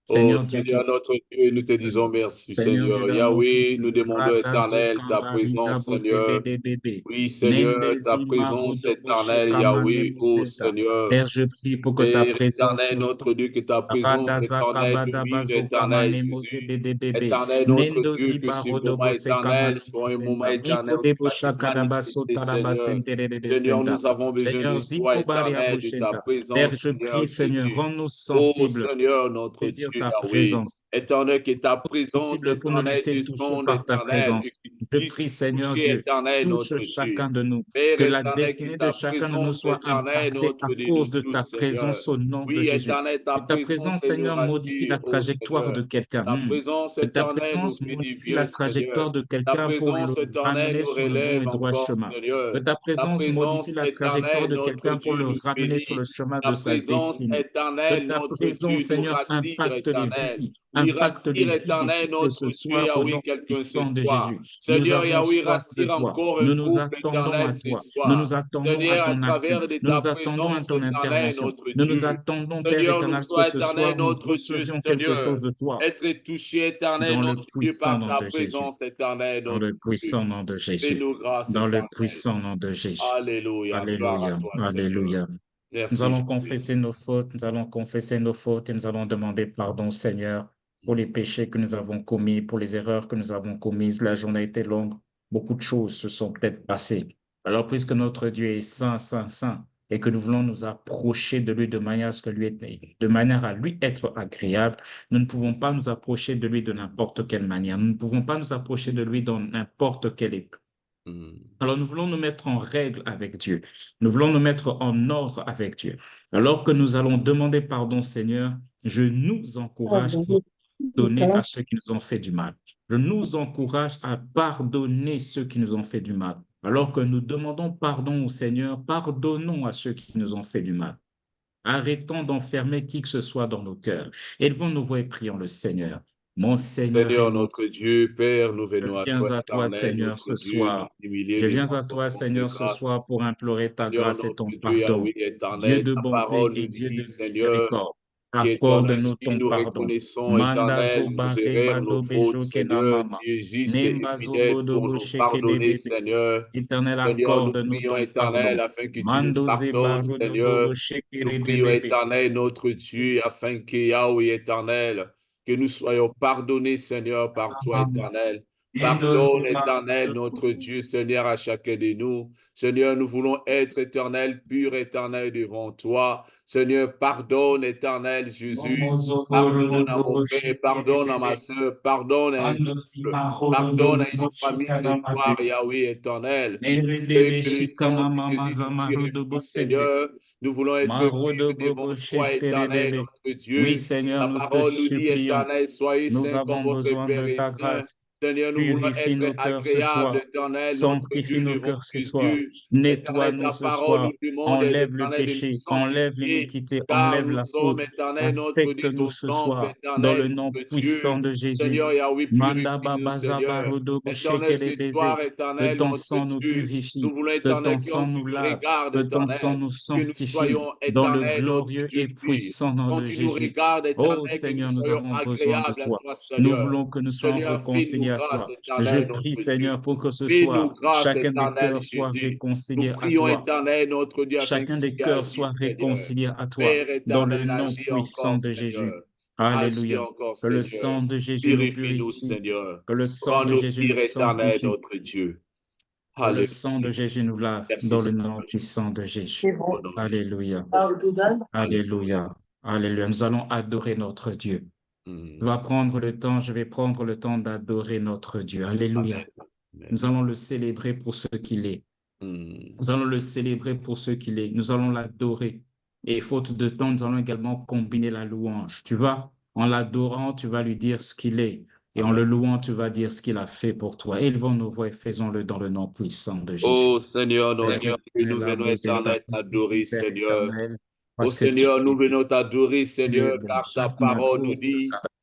Oh Seigneur Dieu Seigneur notre Dieu, nous te disons merci Seigneur Dieu Seigneur. d'amour Yahweh, nous toujours. demandons Radazo éternel ta kabarida présence Seigneur. bosebedebebe. Oui Seigneur, ta Nendezi présence marudo boshe éternelle kamane Yahweh, oh muzenta. Seigneur. Père, je prie pour que ta Père présence éternel, soit notre Dieu, que ta présence Radaza éternelle kabada domine, bazo éternel kamane Jésus. muzebedebebe. Éternel, notre Dieu, Nendozi que ce barodo moment bose éternel kamane soit un moment muzenta. éternel Miko où de tu vas te bosha kadabaso manifester, Seigneur. tarabasente de Seigneur, senta. nous avons besoin de Seigneur, toi, ziko baria éternel, de ta boshenta. Père, présence, je Seigneur prie, Seigneur, Jésus. rends-nous Oh sensibles, Seigneur, notre saisir Dieu, ta Yahweh. présence Éternel, que ta présence sensible pour nous éternelle laisser toucher descende, par ta éternel, et présence. que tu Je puisses prie, Seigneur toucher, Dieu, éternel, touche notre Dieu. chacun de nous, Père que la éternel, que destinée de ta chacun de nous présence soit éternelle, impactée à notre Dieu, nous cause de ta touche, Seigneur. présence au nom de Oui, Jésus. éternel, ta Que ta présence présence, elle nous Seigneur, modifie la rassure, ô trajectoire Seigneur. de quelqu'un. Ta présence Que ta éternelle nous présence fait du modifie bien, la Seigneur. trajectoire de Ta quelqu'un pour le présence éternelle ramener nous sur le bon relève et droit encore, chemin. Que Seigneur. ta Ta présence modifie présence la trajectoire éternelle, de notre quelqu'un pour Dieu, le nous ramener sur le bénit. chemin de Ta sa présence destinée. Que éternelle, ta notre présence, Dieu, nous Seigneur, rassure, impacte les éternel. vies, Oui, impacte les rassure vies de éternel, qui que notre ce Dieu, soit au Yahweh, nom quelqu'un ce puissant de soir. Jésus. Nous Seigneur avons Yahweh, soif de rassure toi. encore un Nous nous couple attendons éternel à ce toi. Nous soir. nous attendons à Seigneur, à ton action. travers de Nous ta nous attendons à présence ton éternelle, intervention. notre Nous nous Dieu. attendons, Père Seigneur, éternel, nous à ce que sois ce soir, éternel, nous notre Dieu, recevions quelque Seigneur. chose de toi. Être touché, éternel, Dans le notre Dieu, puissant par nom ta de Jésus. présence éternelle, Dans notre le Dieu. puissant nom de Jésus. Fais-nous grâce Dans le éternelle. puissant nom de Jésus. Alléluia. Gloire à Alléluia. toi, Seigneur. Alléluia. Nous Merci, allons Jésus. confesser nos fautes, nous allons confesser nos fautes et nous allons demander pardon, Seigneur, pour les péchés que nous avons commis, pour les erreurs que nous avons commises. La journée a été longue, beaucoup de choses se sont peut-être passées. Alors, puisque notre Dieu est saint, saint, saint, et que nous voulons nous approcher de lui de manière à ce que de manière à lui être agréable, nous ne pouvons pas nous approcher de lui de n'importe quelle manière. Nous ne pouvons pas nous approcher de lui dans n'importe quel état. Mm. Alors nous voulons nous mettre en règle avec Dieu. Nous voulons nous mettre en ordre avec Dieu. Alors que nous allons demander pardon, Seigneur, je nous encourage à donner à ceux qui nous ont fait du mal. Je nous encourage à pardonner ceux qui nous ont fait du mal. Alors que nous demandons pardon au Seigneur, pardonnons à ceux qui nous ont fait du mal. Arrêtons d'enfermer qui que ce soit dans nos cœurs. Élevons nos voix et prions le Seigneur. Mon Seigneur et Seigneur, mon notre Dieu, Père, nous je venons à viens toi, à toi, éternel, Seigneur, notre ce Dieu, nous soir. humilier Je viens devant à ton toi, trône de Seigneur, ce grâce. soir pour implorer ta Seigneur, grâce et ton notre Dieu, pardon. Yahweh Dieu éternel, de ta bonté parole et nous Dieu dit, de Seigneur, miséricorde, qui est ton accorde-nous esprit, ton nous pardon. reconnaissons, Mandazo éternel, nos bare erreurs, nos bado fautes, bejo kena Seigneur, mama. tu existes et Nembazo fidèle bodo pour bo nous sheke de pardonner, bébé. Seigneur. Éternel, Seigneur, nous accorde-nous prions, ton pardon. éternel, afin que tu nous Mando ze pardonnes, baro do Seigneur. bo sheke Nous de prions, bébé. éternel, notre Dieu, afin que Yahweh éternel, que nous soyons pardonnés, Seigneur, par toi, éternel. Endo Pardonne, ze éternel, notre Dieu, Seigneur, à chacun de nous. Seigneur, nous voulons être éternel, pur, éternel devant toi. Seigneur, pardonne, éternel Jésus. Pardonne à mon frère, pardonne à ma soeur, pardonne à un Ando couple, sima hodo pardonne dobo à une famille ce boshikana soir, mazede. Yahweh éternel. Nere Et deve que le sang shikana de mama Jésus nous zama hodo purifie, bosente. Seigneur. Nous voulons être Marodo purs bobo devant toi, shetere éternel, debe. notre Oui, Dieu. Seigneur, Ta nous te parole nous dit, supplions. éternel, soyez Nous saints comme avons votre besoin Père de est ta saint. grâce. Seigneur, nous voulons Purifie être nos cœurs ce agréables, soir. éternel, notre Sanctifie Dieu, nos devant cœurs ce soir. Jésus. Éternel, Nettoie-nous ta ce parole soir. nous demande, Enlève le éternel, de nous péché, enlève sanctifier, l'iniquité, car enlève nous la sommes, faute. éternel, notre Dieu, Affecte-nous ton ce temple, soir dans éternel, le nom notre puissant Dieu. de Jésus. Seigneur Yahweh, Manda purifie-nous, baba Seigneur. zabarodo Éternel, ce baiser. soir, Que éternel, ton notre sang nous Dieu, nous purifie, voulons, que ton éternel, sang qu'on tu nous nous lave, regardes, que ton sang éternel, nous que nous sanctifie soyons, dans le éternel, notre glorieux Dieu et pur. puissant nom Quand de tu nous Jésus. regardes, Oh éternel, que nous Seigneur, nous soyons avons besoin de agréables à toi. toi, Nous Seigneur. voulons que nous soyons Seigneur, fais-nous réconciliés à grâce, toi. Je éternel, prie, notre Dieu. Seigneur, pour que ce Fais-nous soir, grâce, chacun des éternel cœurs soit Jésus. Nous réconcilié à prions, toi. éternel, notre Dieu, afin que Chacun des tu cœurs agisses, soit Seigneur. réconcilié à toi. Père Dans le éternel, nom agis puissant encore, de Jésus. Seigneur. Agis Alléluia. encore, Que le Seigneur. sang de Jésus nous Purifie-nous, purifie. Seigneur. Que le sang de Rends-nous Jésus nous pire éternel, sanctifie. notre Dieu. Que le Alléluia. sang de Jésus nous lave Merci, dans le nom Seigneur Jésus. puissant de Jésus. C'est Au bon. nom de Jésus. Alléluia. Alléluia. Alléluia. Alléluia. Nous allons adorer notre Dieu. Tu Mm. vas prendre le temps, je vais prendre le temps d'adorer notre Dieu. Alléluia. Amen. Amen. Nous allons le célébrer pour ce qu'il est. Mm. Nous allons le célébrer pour ce qu'il est. Nous allons l'adorer. Et faute de temps, nous allons également combiner la louange. Tu vois, en l'adorant, tu vas lui dire ce qu'il est. Et en Amen. le louant, tu vas dire ce qu'il a fait pour toi. Élevons nos voix et faisons-le dans le nom puissant de Jésus. Oh Seigneur, notre Père Dieu, nous éternel, venons Amos et ta éternel t'adorer, Père Seigneur. éternel, Oh parce que tu Seigneur, nous es venons t'adorer, tu es Seigneur, bon. car ta parole nous dit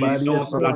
l'intelligence, la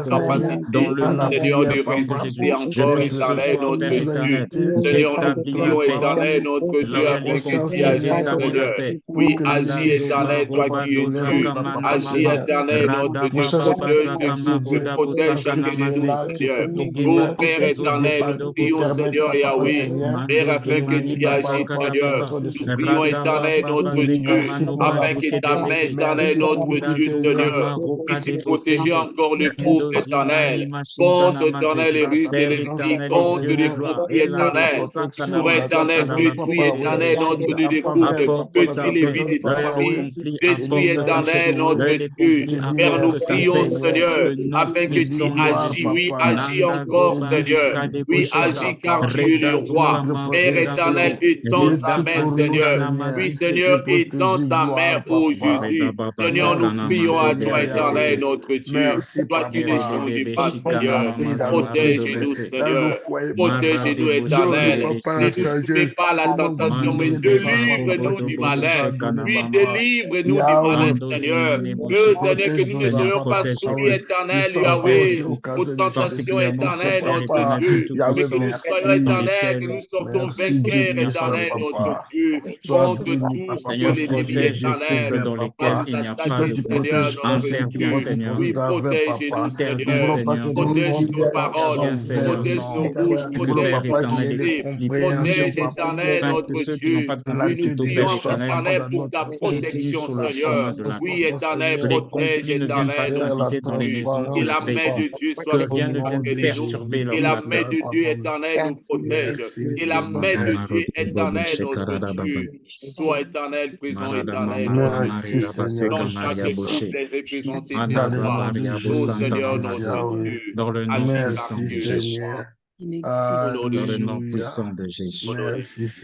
dans capacité, le nom Seigneur, de puissant de résister Jésus. Je encore, prie ce éternel, soir, notre Père Dieu. éternel, Seigneur, nous j'établis la prions, paix. éternel, notre La Dieu, paix afin que tu confirme, agisses, j'établis la Seigneur. paix. Oui, Manda agis, zoba éternel, toi goba qui es doza Dieu. kamana Agis, mama. éternel, notre Rada Dieu, baba protège, bazaka magoda protège busaka chacun de nous, namase. Seigneur. Egeba Oh Père Ezodo éternel, nous Bado prions, Koto, Seigneur Yahweh, Père, Mando afin que Zimani tu agisses, Bazaka Seigneur. Baba, Nous prions, Radaba éternel, Baba notre Zika Dieu, Mando afin que Mazuke ta de main, Dede, éternel, notre Inda Dieu, Zuka Seigneur, Maroka puisse de protéger Bosente, encore le groupe Indo Zimani éternel Mashinta contre, Namaze. éternel, les ruses de Père l'ennemi, éternel et contre Dieu de les gloire, conflits Elado éternels. Sakana Pour Mazika éternel, détruis Namazuke de éternel notre Bosente. Dieu des groupes, Apporte ta détruis les paix, vies de l'heure des famille, conflits, détruis apporte ta paix, éternel notre l'heure des Dieu. conflits, Père, nous apporte ta prions, paix, dans Seigneur, le nom afin que tu puissant de agis, Jésus. oui, agis Nanda encore, Zuba Seigneur. Rika de Oui, Bosheka, agis car tu es le Reda roi. Zuka Père Maruda éternel, Babo, étends ta Reda main, Seigneur. Bazika Oui, Namazite. Seigneur, étends ta main, ô Reda Jésus. Baba Seigneur, nous Sakana prions à Mazu toi, Bere de éternel, Bebe. notre Dieu. Toi qui ne Rede changes Bebe pas, Shikana Seigneur. Mama Zamaro de Protège-nous, Bese. Seigneur. Mara Protège-nous, de Bosheke éternel. de Ne Besete. nous soumets pas à la tentation, mais Mando Zuba délivre-nous Rogodo du Bobo malin. Shekana Oui, Mama. délivre-nous du malin, Mando Seigneur. Zimene Mosheke. Seigneur, que nous ne Seigneur, soyons pas soumis, protège-nous. éternel, Yahweh, Protège-nous. aux tentations Particulièrement ce éternelles, Père notre éternel, Dieu Dieu. Mais que Tout-Puissant, nous soyons dans éternels, que lesquels nous sortons vainqueurs, il n'y a pas de éternel, notre conflit. Dieu, contre tout ce que Seigneur, l'ennemi protège les couples éternel dans va lesquels nous il n'y a pas attaquer, de Seigneur, conflit. notre Interviens, Dieu. Seigneur Oui, Dieu. protège-nous, Interviens, Seigneur. Seigneur Dieu. Protège nos paroles, Interviens, Seigneur Dieu. protège nos bouches, Et que protège Père nos éternel, les pensées, conflits protège, terminent. éternel, Afin que notre ceux qui n'ont pas Dieu. de Oui, conflit nous plutôt, Père prions, éternel, éternel, pour ta continuent protection, sur le chemin Seigneur. de la Oui, croix. éternel, Que les protège, conflits ne viennent pas éternel, notre s'inviter dans les Dieu. maisons Et où je la main de réside. Dieu Que soit sur rien ne vienne chacun de nous. perturber Et leur la main matin. de Dieu éternel nous protège. Et la main de Mazamaro Dieu de Bobo éternel, notre Shekarada Baba. Dieu, soit éternel, présent Marada éternel, Mama notre Zamari Dieu. Rabaseka Dans Maria chaque couple Boshe. est représenté ce Manda soir. Zabaria Ô Bosanta Seigneur, notre Namaze. Dieu, Dans le nom agis car puissant de tu es le Jésus. roi. Au nom de Dans le nom Jésus. puissant de Jésus. Au nom de Jésus.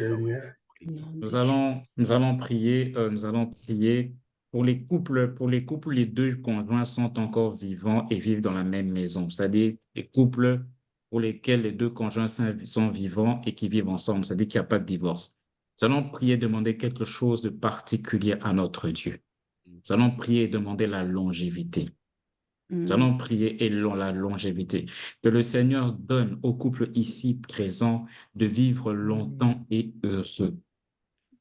Nous allons prier pour les couples, les deux conjoints sont encore vivants et vivent dans la même maison. C'est-à-dire les couples pour lesquels les deux conjoints sont vivants et qui vivent ensemble. C'est-à-dire qu'il n'y a pas de divorce. Nous allons prier, demander quelque chose de particulier à notre Dieu. Nous allons prier et demander la longévité. Nous allons prier et la longévité. Que le Seigneur donne aux couples ici présents de vivre longtemps et heureux.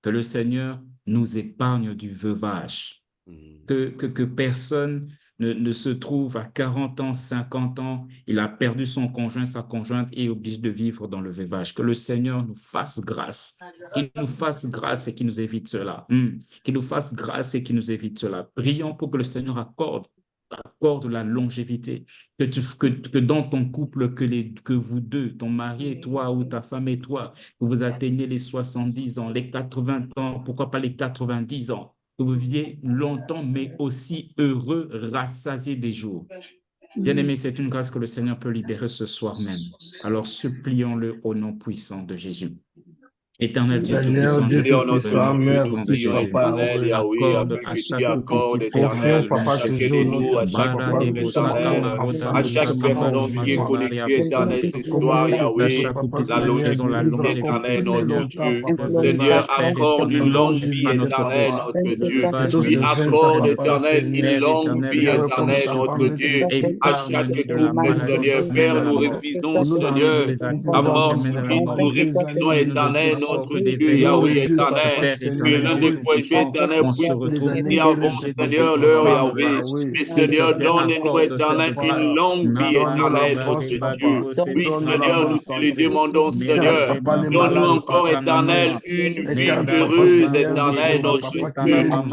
Que le Seigneur nous épargne du veuvage. Que personne ne se trouve à 40 ans, 50 ans, il a perdu son conjoint, sa conjointe et est obligé de vivre dans le veuvage. Que le Seigneur nous fasse grâce, qu'il nous fasse grâce et qu'il nous évite cela. Qu'il nous fasse grâce et qu'il nous évite cela. Prions pour que le Seigneur accorde la longévité, que dans ton couple, que vous deux, ton mari et toi, ou ta femme et toi, que vous atteignez les 70 ans, les 80 ans, pourquoi pas les 90 ans, que vous viviez longtemps, mais aussi heureux, rassasiés des jours. Bien-aimé, c'est une grâce que le Seigneur peut libérer ce soir même. Alors supplions-le au nom puissant de Jésus. Éternel Dieu Tout-Puissant, je prie Seigneur, dans le notre nom Dieu, nous puissant de prions, Jésus. éternel, Yahweh, Accorde afin à que tu chaque couple ici accordes, présent la éternel, à chacun de longévité. nous, à chaque Bara de couple, Bosaka éternel, Maroda à chaque Bosaka Mama personne qui est Mazumaria connectée, éternel, Bosente. ce soir, À Yahweh, chaque couple la ici présent la longévité, longévité, éternel, notre Seigneur. Dieu. Le Seigneur, veuvage, Père accorde une éternel, longue n'est vie, pas notre éternel, portion. notre Le Dieu. veuvage ne Oui, nous accorde, entraîne pas. éternel, une Père longue éternel, vie, je t'en éternel, notre supplie. Dieu, à Épargne-nous chaque de la couple, maladie Seigneur. qui mène Père, à la nous mort. refusons, Épargne-nous Seigneur, des la accidents qui mort mènent à la subite, mort. nous refusons, De éternel, toutes notre sortes Dieu, Yahweh, d'événements. éternel. Père Tu es éternel, l'un Dieu des projets Tout-Puissant, éternels on pour se retrouve qui avance, obligé de Seigneur, vivre l'heure, dans le Yahweh. veuvage. Mais S'il te Seigneur, plaît, donne-nous, accorde cette éternel, une grâce. longue vie éternelle, notre Dieu. Oui, Seigneur, nous te le demandons, Seigneur. Donne-nous encore, éternel, une vie heureuse, éternelle, notre Dieu.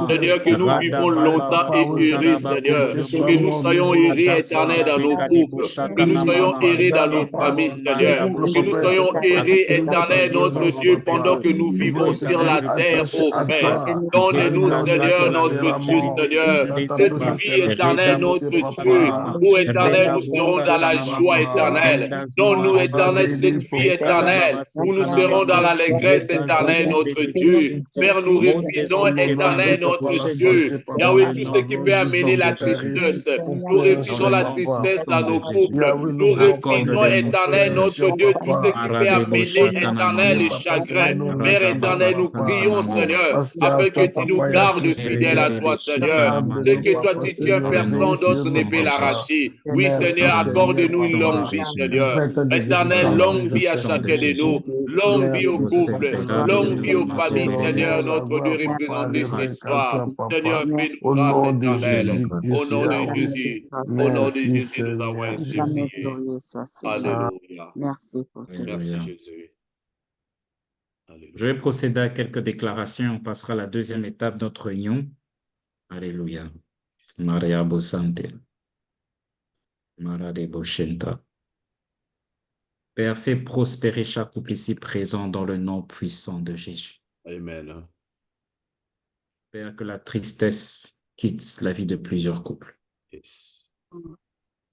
Seigneur, que nous vivons longtemps et heureux, Seigneur. Que nous soyons heureux, éternel, dans nos couples. Que nous soyons heureux dans nos familles, Seigneur. Que nous soyons heureux, éternel, notre Dieu, pendant que nous vivons sur la terre, ô Père. Donne-nous, Seigneur, notre Dieu, Seigneur, cette vie éternelle, notre Dieu, où éternel nous serons dans la joie éternelle. Donne-nous, éternel, cette vie éternelle, où nous serons dans l'allégresse éternelle, notre Dieu. Père, nous refusons, éternel, notre Dieu. Dans Yahweh, le tout nom ce qui peut puissant amener de la Jésus. tristesse. Nous Dans refusons le la nom tristesse puissant dans de nos Jésus. couples. Nous refusons, Accorde-les-nous, éternel, Seigneur. notre Dieu, tout ce qui peut amener, éternel, le chagrin, secret. Père éternel, nous prions, Seigneur, afin que tu nous gardes fidèles à toi, Seigneur. Ce que toi, tu tiens, personne d'autre ne peut l'arracher. Oui, Seigneur, accorde-nous une longue vie, Seigneur. Éternel, longue vie à chacun de nous. Longue vie au couple. Longue vie aux familles, Seigneur. Notre Dieu représente cette histoire. Seigneur, fais-nous grâce éternelle. Au nom de Jésus. Au nom de Jésus, nous avons ainsi prié. Alléluia. Merci pour tout. Merci, Jésus. Je vais procéder à quelques déclarations. On passera à la deuxième étape de notre réunion. Alléluia. Maria Bosante. Mara de Boshenta. Père, fais prospérer chaque couple ici présent dans le nom puissant de Jésus. Amen. Père, que la tristesse quitte la vie de plusieurs couples. Yes.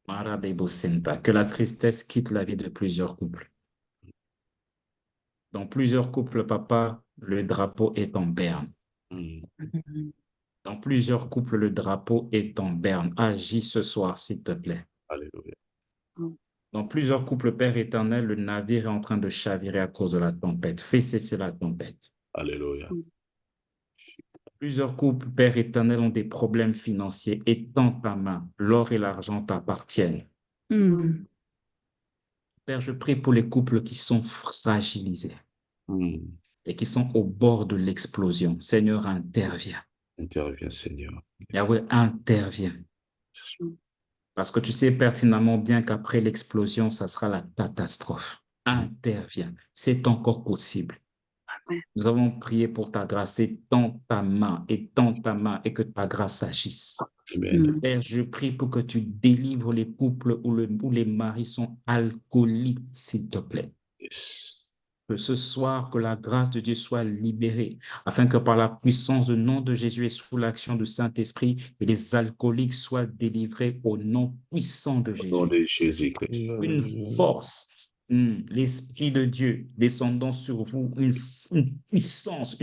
Mara de Bosenta. Que la tristesse quitte la vie de plusieurs couples. Dans plusieurs couples, papa, le drapeau est en berne. Dans plusieurs couples, le drapeau est en berne. Agis ce soir, s'il te plaît. Alléluia. Dans plusieurs couples, Père éternel, le navire est en train de chavirer à cause de la tempête. Fais cesser la tempête. Alléluia. Plusieurs couples, Père éternel, ont des problèmes financiers. Étends ta main. L'or et l'argent t'appartiennent. Père, je prie pour les couples qui sont fragilisés et qui sont au bord de l'explosion. Seigneur, interviens. Interviens, Seigneur. Yahweh, interviens. Parce que tu sais pertinemment bien qu'après l'explosion, ça sera la catastrophe. Interviens. C'est encore possible. Nous avons prié pour ta grâce. Étends ta main et que ta grâce agisse. Amen. Père, je prie pour que tu délivres les couples où les maris sont alcooliques, s'il te plaît. Yes. Que ce soir, que la grâce de Dieu soit libérée, afin que par la puissance du nom de Jésus et sous l'action du Saint-Esprit, les alcooliques soient délivrés au nom puissant de Jésus. Au nom de Jésus-Christ. Une force, l'Esprit de Dieu descendant sur vous, une puissance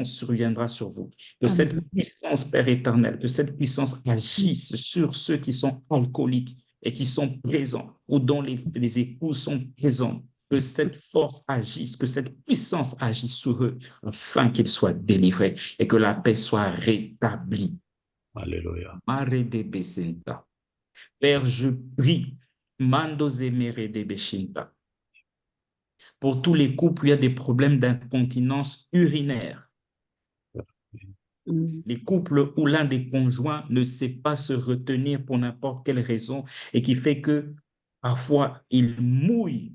surviendra sur vous. Que cette puissance, Père éternel, que cette puissance agisse sur ceux qui sont alcooliques et qui sont présents, ou dont les épouses sont présentes. Que cette force agisse, que cette puissance agisse sur eux, afin qu'ils soient délivrés et que la paix soit rétablie. Alléluia. Père, je prie, pour tous les couples où il y a des problèmes d'incontinence urinaire. Les couples où l'un des conjoints ne sait pas se retenir pour n'importe quelle raison et qui fait que parfois il mouille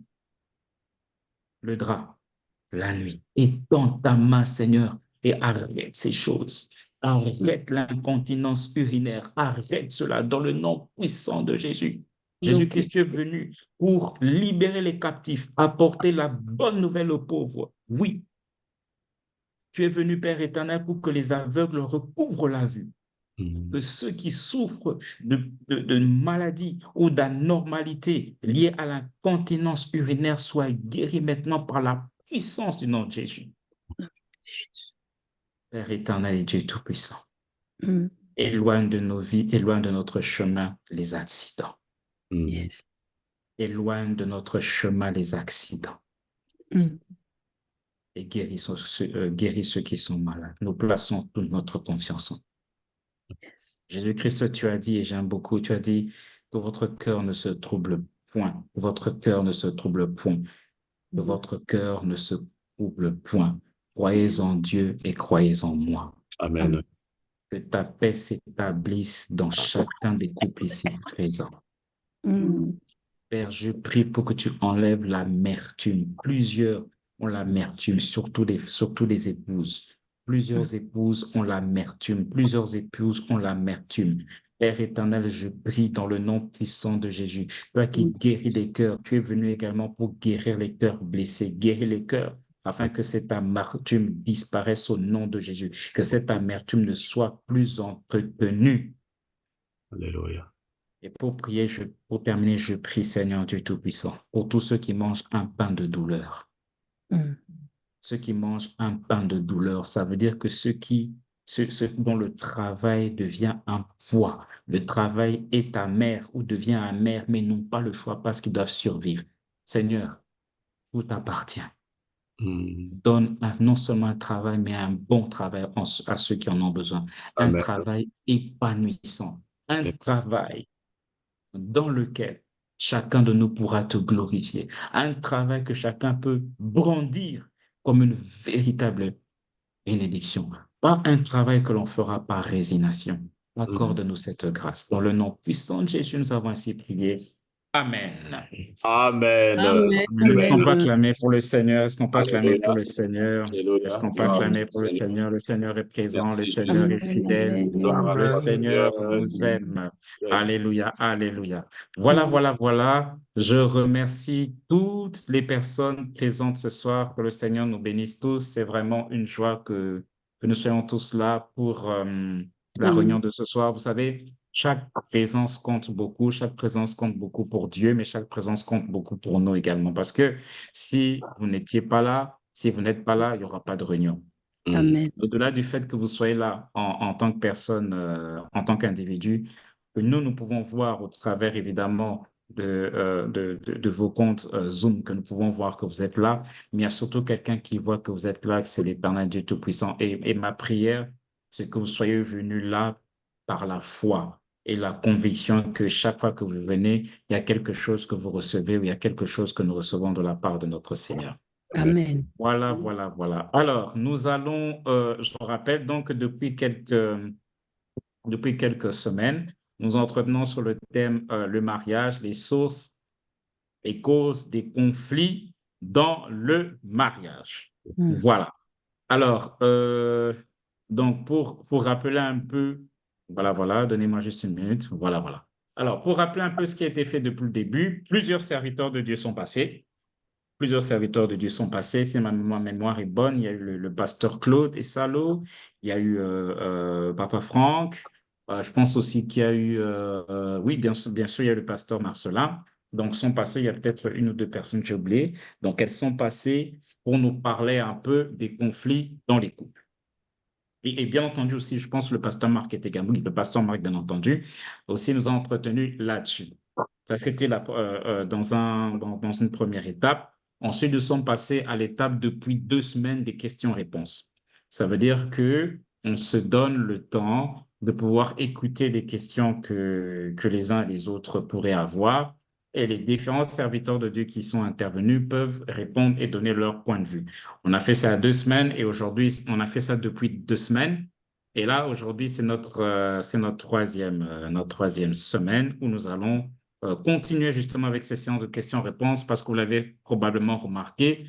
le drap la nuit. Étends ta main, Seigneur, et arrête ces choses. Arrête l'incontinence urinaire. Arrête cela dans le nom puissant de Jésus. Jésus-Christ, tu es venu pour libérer les captifs, apporter la bonne nouvelle aux pauvres. Oui, tu es venu, Père éternel, pour que les aveugles recouvrent la vue. Que ceux qui souffrent de maladies ou d'anormalités liées à l'incontinence urinaire soient guéris maintenant par la puissance du nom de Jésus. Père éternel et Dieu Tout-Puissant, éloigne de nos vies, éloigne de notre chemin les accidents. Éloigne de notre chemin les accidents. Et guéris ceux qui sont malades. Nous plaçons toute notre confiance en toi. Jésus-Christ, tu as dit, et j'aime beaucoup, tu as dit que votre cœur ne se trouble point, que votre cœur ne se trouble point, que votre cœur ne se trouble point. Croyez en Dieu et croyez en moi. Amen. Que ta paix s'établisse dans chacun des couples ici présents. Père, je prie pour que tu enlèves l'amertume. Plusieurs ont l'amertume, surtout les épouses. Plusieurs épouses ont l'amertume. Plusieurs épouses ont l'amertume. Père éternel, je prie dans le nom puissant de Jésus. Toi qui guéris les cœurs, tu es venu également pour guérir les cœurs blessés, guérir les cœurs, afin que cette amertume disparaisse au nom de Jésus, que cette amertume ne soit plus entretenue. Alléluia. Et pour terminer, je prie, Seigneur Dieu Tout-Puissant, pour tous ceux qui mangent un pain de douleur. Ceux qui mangent un pain de douleur, ça veut dire que ceux dont le travail devient un poids, le travail est amer ou devient amer, mais n'ont pas le choix parce qu'ils doivent survivre. Seigneur, tout t'appartient. Donne non seulement un travail, mais un bon travail à ceux qui en ont besoin. Un Amen. travail épanouissant. Un travail dans lequel chacun de nous pourra te glorifier. Un travail que chacun peut brandir comme une véritable bénédiction. Pas un travail que l'on fera par résignation. Accorde-nous cette grâce. Dans le nom puissant de Jésus, nous avons ainsi prié. Amen. Amen. Amen. Est-ce qu'on peut Amen. acclamer pour le Seigneur? Est-ce qu'on peut acclamer pour Alléluia. le Seigneur? Est-ce Alléluia. qu'on peut Gloire à acclamer toi, pour le Seigneur. Seigneur? Le Seigneur est présent, le Merci, Seigneur Jésus. est fidèle, Gloire à le toi, Seigneur Seigneur. nous aime. Yes. Alléluia, alléluia. Voilà, voilà, voilà. Je remercie toutes les personnes présentes ce soir. Que le Seigneur nous bénisse tous. C'est vraiment une joie que nous soyons tous là pour la réunion de ce soir. Vous savez, chaque présence compte beaucoup, chaque présence compte beaucoup pour Dieu, mais chaque présence compte beaucoup pour nous également. Parce que si vous n'étiez pas là, si vous n'êtes pas là, il n'y aura pas de réunion. Amen. Au-delà du fait que vous soyez là en tant que personne, en tant qu'individu, que nous pouvons voir au travers, évidemment, de vos comptes Zoom, que nous pouvons voir que vous êtes là, mais il y a surtout quelqu'un qui voit que vous êtes là, que c'est l'Éternel Dieu Tout-Puissant. Et ma prière, c'est que vous soyez venus là par la foi et la conviction que chaque fois que vous venez, il y a quelque chose que vous recevez ou il y a quelque chose que nous recevons de la part de notre Seigneur. Amen. Voilà, voilà, voilà. Alors, nous allons, je rappelle donc, depuis quelques semaines, nous entretenons sur le thème le mariage, les sources et causes des conflits dans le mariage. Voilà. Alors, donc, pour rappeler un peu, voilà, voilà, donnez-moi juste une minute. Voilà, voilà. Alors, pour rappeler un peu ce qui a été fait depuis le début, plusieurs serviteurs de Dieu sont passés. Plusieurs serviteurs de Dieu sont passés. Si ma mémoire est bonne, il y a eu le pasteur Claude Essalo, il y a eu Papa Franck. Je pense aussi qu'il y a eu, oui, bien sûr, il y a eu le pasteur Marcelin. Donc, sont passés, il y a peut-être une ou deux personnes que j'ai oubliées. Donc, elles sont passées pour nous parler un peu des conflits dans les couples. Et bien entendu aussi, je pense, le pasteur Marc était également, le pasteur Marc, bien entendu, aussi nous a entretenu là-dessus. Ça, c'était dans une première étape. Ensuite, nous sommes passés à l'étape depuis 2 semaines des questions-réponses. Ça veut dire que on se donne le temps de pouvoir écouter les questions que les uns et les autres pourraient avoir et les différents serviteurs de Dieu qui sont intervenus peuvent répondre et donner leur point de vue. On a fait ça 2 semaines et aujourd'hui, on a fait ça depuis 2 semaines. Et là, aujourd'hui, c'est notre troisième semaine où nous allons continuer justement avec ces séances de questions-réponses parce que vous l'avez probablement remarqué,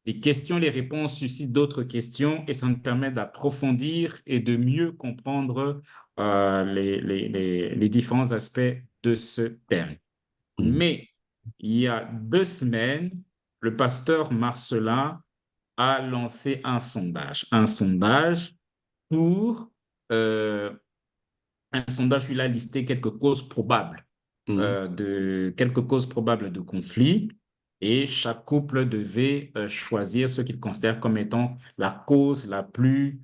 les questions et les réponses suscitent d'autres questions et ça nous permet d'approfondir et de mieux comprendre les différents aspects de ce thème. Mais il y a 2 semaines, le pasteur Marcelin a lancé un sondage pour un sondage où il a listé quelques causes probables de conflit et chaque couple devait choisir ce qu'il considère comme étant la cause la plus,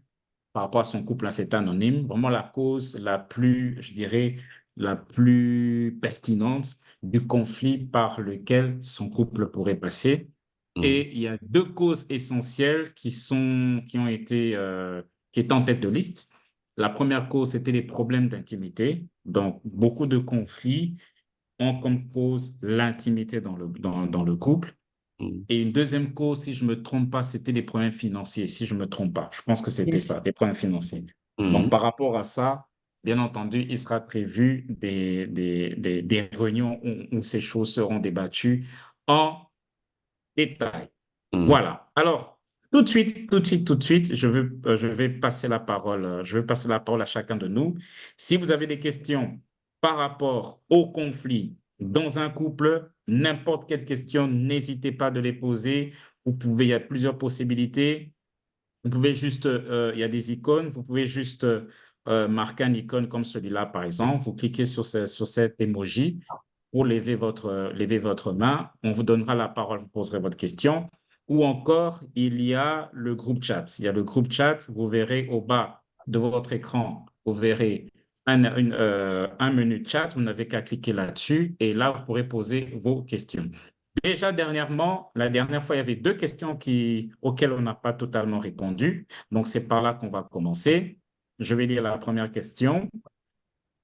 par rapport à son couple, c'est anonyme, vraiment la cause la plus, je dirais, la plus pertinente du conflit par lequel son couple pourrait passer. Et il y a 2 causes essentielles qui étaient en tête de liste. La première cause, c'était les problèmes d'intimité. Donc, beaucoup de conflits ont comme cause l'intimité dans le couple. Et une deuxième cause, si je ne me trompe pas, c'était les problèmes financiers, si je ne me trompe pas. Je pense que c'était ça, les problèmes financiers. Donc, par rapport à ça, bien entendu, il sera prévu des réunions où ces choses seront débattues en détail. Voilà. Alors, tout de suite, je vais passer la parole, à chacun de nous. Si vous avez des questions par rapport au conflit dans un couple, n'importe quelle question, n'hésitez pas de les poser. Il y a plusieurs possibilités. Vous pouvez juste, il y a des icônes, vous pouvez juste marquer une icône comme celui-là, par exemple. Vous cliquez sur cet emoji pour lever votre main. On vous donnera la parole, vous poserez votre question. Ou encore, il y a le groupe chat. Il y a le groupe chat, vous verrez au bas de votre écran, vous verrez un menu chat, vous n'avez qu'à cliquer là-dessus et là, vous pourrez poser vos questions. Déjà, dernièrement, la dernière fois, il y avait deux questions auxquelles on n'a pas totalement répondu. Donc, c'est par là qu'on va commencer. Je vais lire la première question.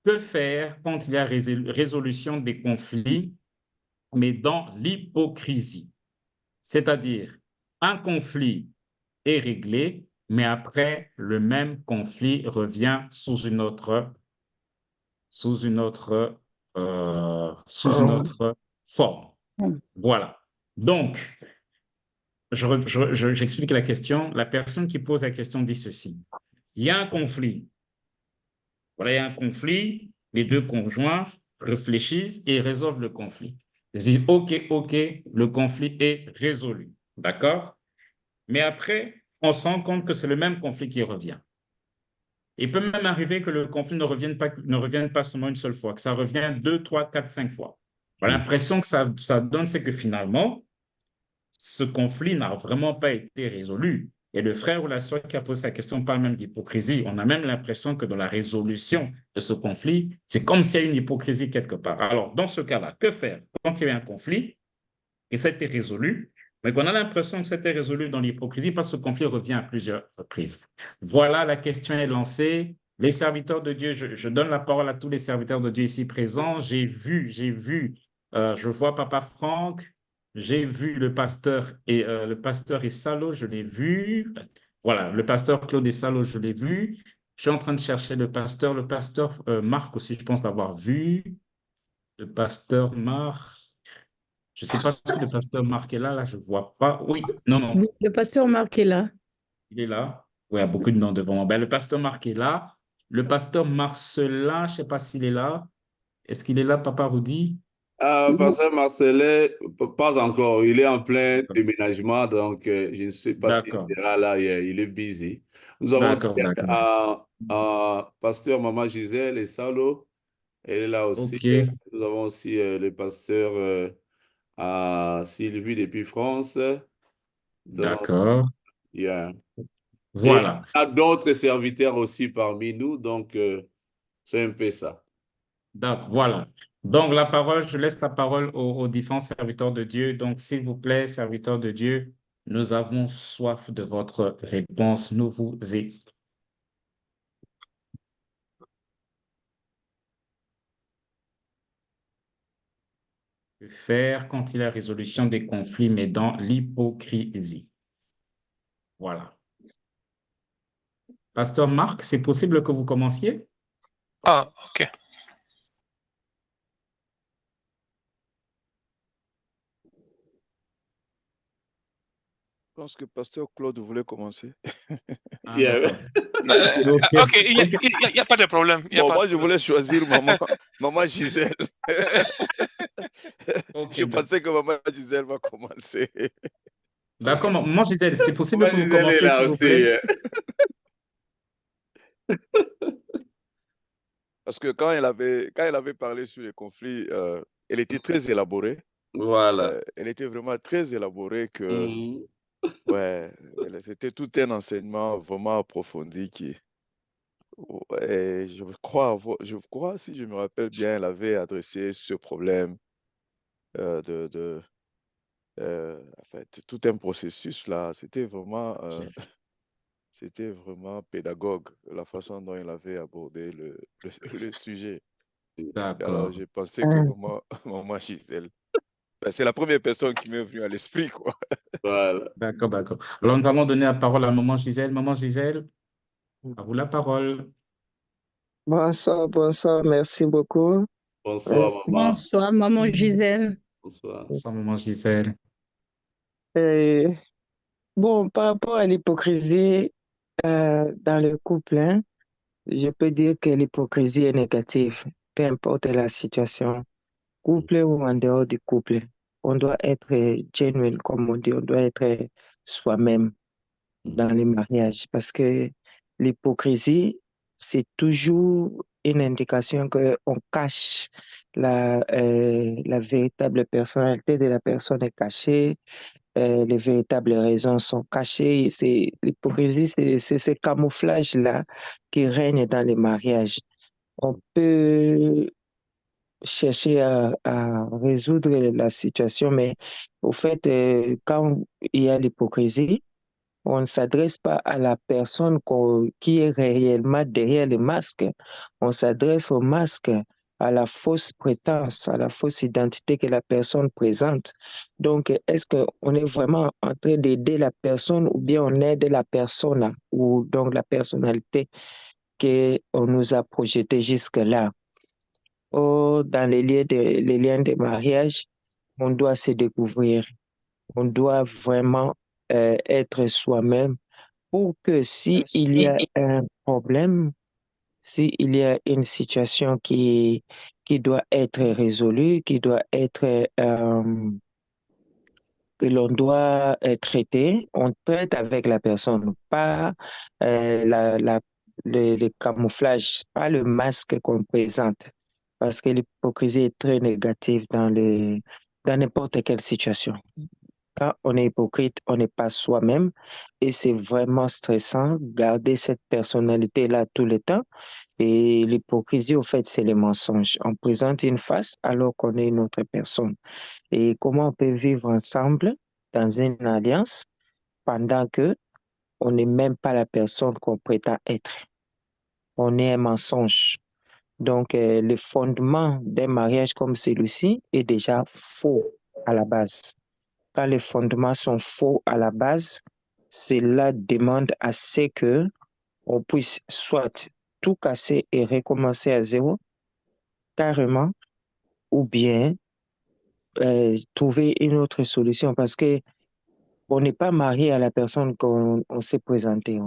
Que faire quand il y a résolution des conflits, mais dans l'hypocrisie? C'est-à-dire, un conflit est réglé, mais après, le même conflit revient sous une Oh. autre forme. Voilà. Donc, j'explique la question. La personne qui pose la question dit ceci. Il y a un conflit. Voilà, il y a un conflit. Les deux conjoints réfléchissent et résolvent le conflit. Ils disent, OK, OK, le conflit est résolu. D'accord? Mais après, on se rend compte que c'est le même conflit qui revient. Il peut même arriver que le conflit ne revienne pas seulement une seule fois, que ça revienne 2, 3, 4, 5 fois. Voilà, l'impression que ça donne, c'est que finalement, ce conflit n'a vraiment pas été résolu. Et le frère ou la soeur qui a posé sa question parle même d'hypocrisie. On a même l'impression que dans la résolution de ce conflit, c'est comme s'il y a une hypocrisie quelque part. Alors, dans ce cas-là, que faire quand il y a eu un conflit et ça a été résolu, mais qu'on a l'impression que c'était résolu dans l'hypocrisie parce que ce conflit revient à plusieurs reprises? Voilà, la question est lancée. Les serviteurs de Dieu, je donne la parole à tous les serviteurs de Dieu ici présents. Je vois Papa Franck, j'ai vu le pasteur Essalo, je l'ai vu. Voilà, le pasteur Claude Essalo, je l'ai vu. Je suis en train de chercher le pasteur Marc aussi, je pense l'avoir vu. Le pasteur Marc. Je ne sais pas si le pasteur Marc est là, je ne vois pas. Oui, non, non, Oui, le pasteur Marc est là. il est là. Oui, il y a beaucoup de noms devant moi. Ben, le pasteur Marc est là. Le pasteur Marcelin, je ne sais pas s'il est là. Est-ce qu'il est là, Papa Rudy? Pasteur Marcelin, pas encore. Il est en plein D'accord, déménagement, donc je ne sais pas s'il d'accord, sera là. Il est busy. Nous avons aussi d'accord, d'accord. pasteur Maman Gisèle et Salo. Elle est là aussi. OK, Nous avons aussi le pasteur Sylvie depuis France. Donc, d'accord. yeah. Et Voilà. on a d'autres serviteurs aussi parmi nous, donc c'est un peu ça. Donc, voilà. Donc, je laisse la parole aux différents serviteurs de Dieu. Donc, s'il vous plaît, serviteurs de Dieu, nous avons soif de votre réponse. Nous vous écoutons. Faire quand il y a résolution des conflits, mais dans l'hypocrisie. Voilà. Pasteur Marc, c'est possible que vous commenciez? Ah, ok. Je pense que Pasteur Claude voulait commencer. Ah, Yeah. d'accord. Ok, il n'y a pas de problème. Bon, moi, je voulais choisir maman Gisèle. Je pensais que maman Gisèle va commencer. D'accord, moi, Gisèle, c'est possible Maman que vous Gisèle est commenciez, là s'il vous aussi. plaît? Parce que quand elle avait parlé sur les conflits, elle était très élaborée. Voilà. Elle était vraiment très élaborée que, Mhm. ouais, c'était tout un enseignement vraiment approfondi qui, ouais, je crois, si je me rappelle bien, elle avait adressé ce problème de en fait, tout un processus là. C'était vraiment pédagogue, la façon dont il avait abordé le sujet. Alors, D'accord, j'ai pensé que maman Gisèle, ben, c'est la première personne qui m'est venue à l'esprit, quoi. Voilà. d'accord, d'accord. Alors, nous allons donner la parole à Maman Gisèle. Maman Gisèle, à vous la parole. Bonsoir, bonsoir, merci beaucoup. Bonsoir, maman. Bonsoir, maman Gisèle. Bonsoir. Bonsoir, Maman Gisèle. Euh, bon, par rapport à l'hypocrisie dans le couple, hein, je peux dire que l'hypocrisie est négative, peu importe la situation, couple ou en dehors du couple. On doit être genuine, comme on dit, on doit être soi-même dans les mariages parce que l'hypocrisie, c'est toujours une indication qu'on cache la véritable personnalité de la personne est cachée, les véritables raisons sont cachées. L'hypocrisie, c'est ce camouflage-là qui règne dans les mariages. On peut chercher à résoudre la situation, mais au fait, quand il y a l'hypocrisie, on ne s'adresse pas à la personne qui est réellement derrière le masque. On s'adresse au masque, à la fausse prétence, à la fausse identité que la personne présente. Donc, est-ce qu'on est vraiment en train d'aider la personne ou bien on aide la personne ou donc la personnalité qu'on nous a projetée jusque-là? Or, dans les liens de mariage, on doit se découvrir. On doit vraiment être soi-même pour que s'il y a un problème, s'il y a une situation qui doit être résolue, qui doit être, que l'on doit traiter, on traite avec la personne, pas le camouflage, pas le masque qu'on présente, parce que l'hypocrisie est très négative dans n'importe quelle situation. Quand on est hypocrite, on n'est pas soi-même et c'est vraiment stressant garder cette personnalité-là tout le temps. Et l'hypocrisie, au fait, c'est le mensonge. On présente une face alors qu'on est une autre personne. Et comment on peut vivre ensemble dans une alliance pendant que on n'est même pas la personne qu'on prétend être. On est un mensonge. Donc, le fondement d'un mariage comme celui-ci est déjà faux à la base. Quand les fondements sont faux à la base, cela demande à ce que on puisse soit tout casser et recommencer à zéro, carrément, ou bien trouver une autre solution parce que on n'est pas marié à la personne qu'on s'est présenté.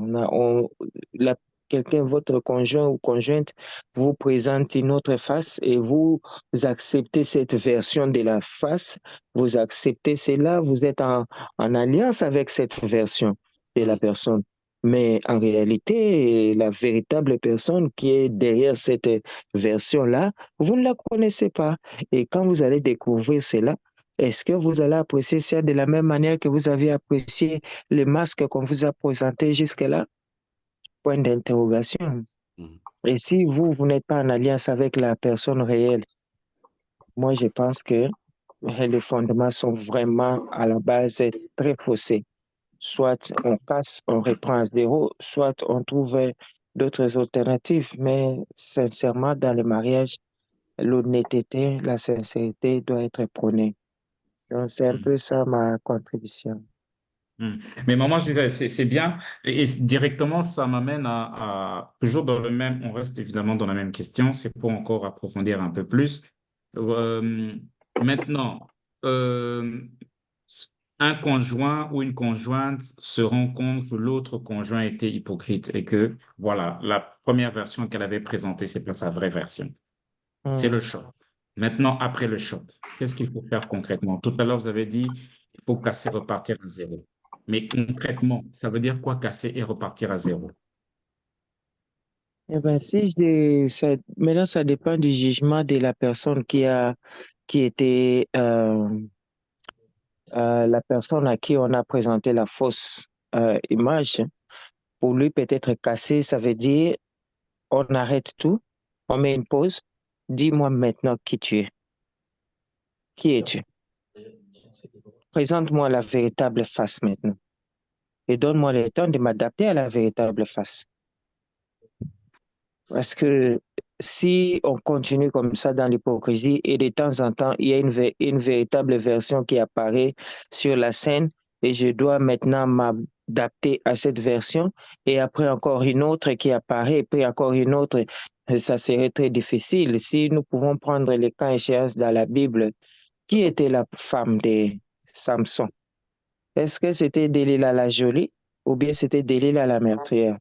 Quelqu'un, votre conjoint ou conjointe, vous présente une autre face et vous acceptez cette version de la face, vous acceptez cela, vous êtes en alliance avec cette version de la personne. Mais en réalité, la véritable personne qui est derrière cette version-là, vous ne la connaissez pas. Et quand vous allez découvrir cela, est-ce que vous allez apprécier ça de la même manière que vous avez apprécié les masques qu'on vous a présentés jusque-là? Point d'interrogation. Et si vous n'êtes pas en alliance avec la personne réelle, moi je pense que les fondements sont vraiment à la base très faussés. Soit on casse, on reprend à zéro, soit on trouve d'autres alternatives. Mais sincèrement, dans le mariage, l'honnêteté, la sincérité doit être prônée. Donc, c'est un peu ça ma contribution. Mais maman, je dirais, c'est bien. Et directement, ça m'amène toujours dans le même, on reste évidemment dans la même question, c'est pour encore approfondir un peu plus. Maintenant, euh, un conjoint ou une conjointe se rend compte que l'autre conjoint était hypocrite et que, voilà, la première version qu'elle avait présentée, c'est pas sa vraie version. C'est le choc. Maintenant, après le choc, qu'est-ce qu'il faut faire concrètement? Tout à l'heure, vous avez dit, il faut casser, repartir à zéro. Mais concrètement, ça veut dire quoi casser et repartir à zéro? Eh ben, maintenant, ça dépend du jugement de la personne qui était la personne à qui on a présenté la fausse image. Pour lui, peut-être casser, ça veut dire on arrête tout, on met une pause. Dis-moi maintenant qui tu es. Qui es-tu? Présente-moi la véritable face maintenant. Et donne-moi le temps de m'adapter à la véritable face. Parce que si on continue comme ça dans l'hypocrisie et de temps en temps, il y a une véritable version qui apparaît sur la scène et je dois maintenant m'adapter à cette version et après encore une autre qui apparaît et puis encore une autre, ça serait très difficile. Si nous pouvons prendre les cas échéances dans la Bible, qui était la femme de Samson? Est-ce que c'était Delilah la jolie ou bien c'était Delilah la meurtrière?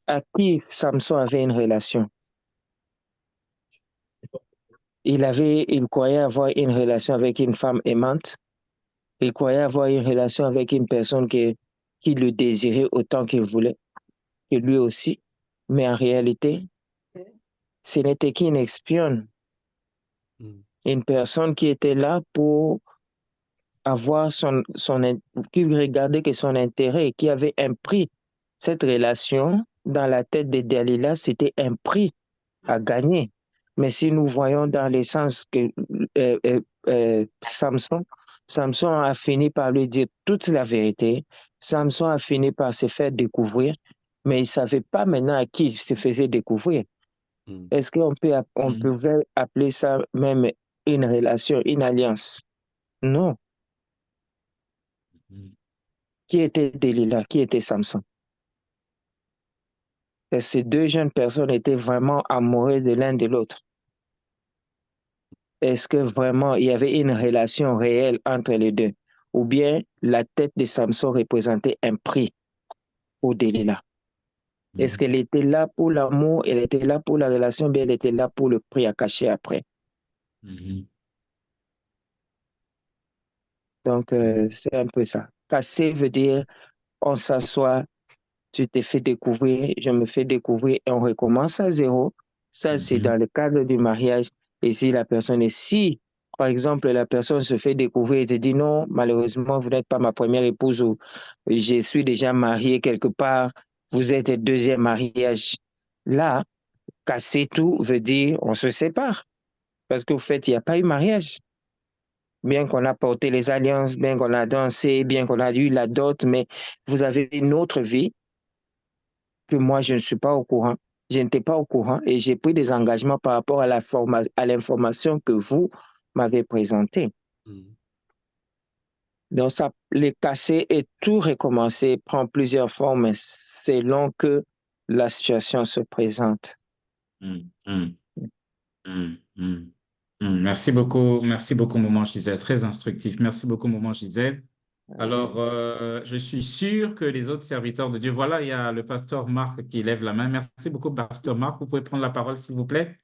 À qui Samson avait une relation? Il croyait avoir une relation avec une femme aimante. Il croyait avoir une relation avec une personne qui le désirait autant qu'il voulait, que lui aussi. Mais en réalité, ce n'était qu'une espionne. Une personne qui était là pour avoir qui regardait que son intérêt, qui avait un prix. Cette relation, dans la tête de Delilah, c'était un prix à gagner. Mais si nous voyons dans les sens que Samson a fini par lui dire toute la vérité, Samson a fini par se faire découvrir, mais il ne savait pas maintenant à qui il se faisait découvrir. Est-ce qu'on pouvait appeler ça même une relation, une alliance? Non. Qui était Delilah? Qui était Samson? Et ces deux jeunes personnes étaient vraiment amoureux de l'un de l'autre. Est-ce que vraiment il y avait une relation réelle entre les deux? Ou bien la tête de Samson représentait un prix pour Delilah? Est-ce qu'elle était là pour l'amour, elle était là pour la relation, bien elle était là pour le prix à cacher après? Donc, c'est un peu ça. Casser veut dire on s'assoit, tu te fais découvrir, je me fais découvrir et on recommence à zéro. Ça, c'est dans le cadre du mariage. Et si la personne par exemple, la personne se fait découvrir et te dit non, malheureusement, vous n'êtes pas ma première épouse ou je suis déjà marié quelque part, vous êtes deuxième mariage. Là, casser tout veut dire on se sépare. Parce qu'au fait, il n'y a pas eu mariage. Bien qu'on a porté les alliances, bien qu'on a dansé, bien qu'on a eu la dot, mais vous avez une autre vie que moi, je ne suis pas au courant. Je n'étais pas au courant et j'ai pris des engagements par rapport à l'information que vous m'avez présentée. Donc, ça, les casser et tout recommencer prend plusieurs formes selon que la situation se présente. Merci beaucoup, Maman Gisèle. Très instructif. Merci beaucoup, Maman Gisèle. Alors, je suis sûr que les autres serviteurs de Dieu, voilà, il y a le pasteur Marc qui lève la main. Merci beaucoup, pasteur Marc. Vous pouvez prendre la parole, s'il vous plaît.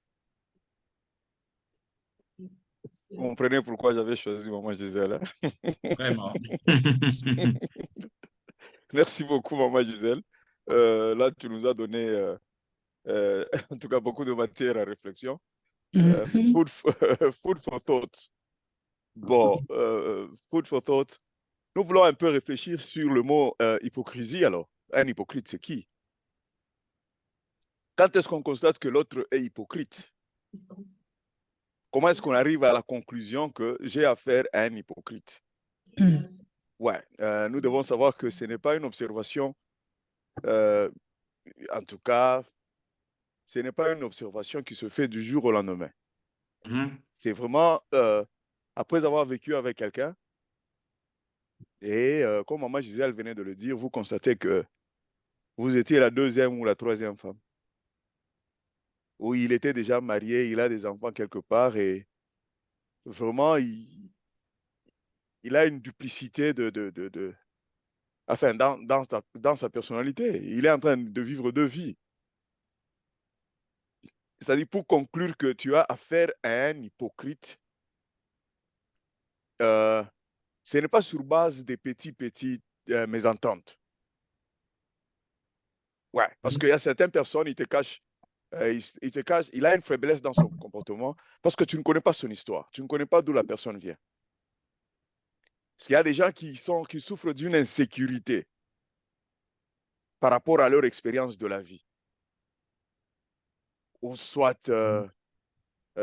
Vous comprenez pourquoi j'avais choisi Maman Gisèle. Vraiment. Merci beaucoup, Maman Gisèle. Là, tu nous as donné, en tout cas, beaucoup de matière à réflexion. Food for thought. Bon, food for thought. Nous voulons un peu réfléchir sur le mot hypocrisie. Alors, un hypocrite, c'est qui? Quand est-ce qu'on constate que l'autre est hypocrite? Comment est-ce qu'on arrive à la conclusion que j'ai affaire à un hypocrite? Ouais, nous devons savoir que ce n'est pas une observation, en tout cas, ce n'est pas une observation qui se fait du jour au lendemain. C'est vraiment après avoir vécu avec quelqu'un et comme Maman Gisèle venait de le dire, vous constatez que vous étiez la deuxième ou la troisième femme. Ou il était déjà marié, il a des enfants quelque part et vraiment, il a une duplicité enfin, dans sa personnalité. Il est en train de vivre deux vies. C'est-à-dire, pour conclure que tu as affaire à un hypocrite, ce n'est pas sur base des petites mésententes. Ouais, parce qu'il y a certaines personnes, ils te cachent, il a une faiblesse dans son comportement parce que tu ne connais pas son histoire, tu ne connais pas d'où la personne vient. Parce qu'il y a des gens qui souffrent d'une insécurité par rapport à leur expérience de la vie. Ou soit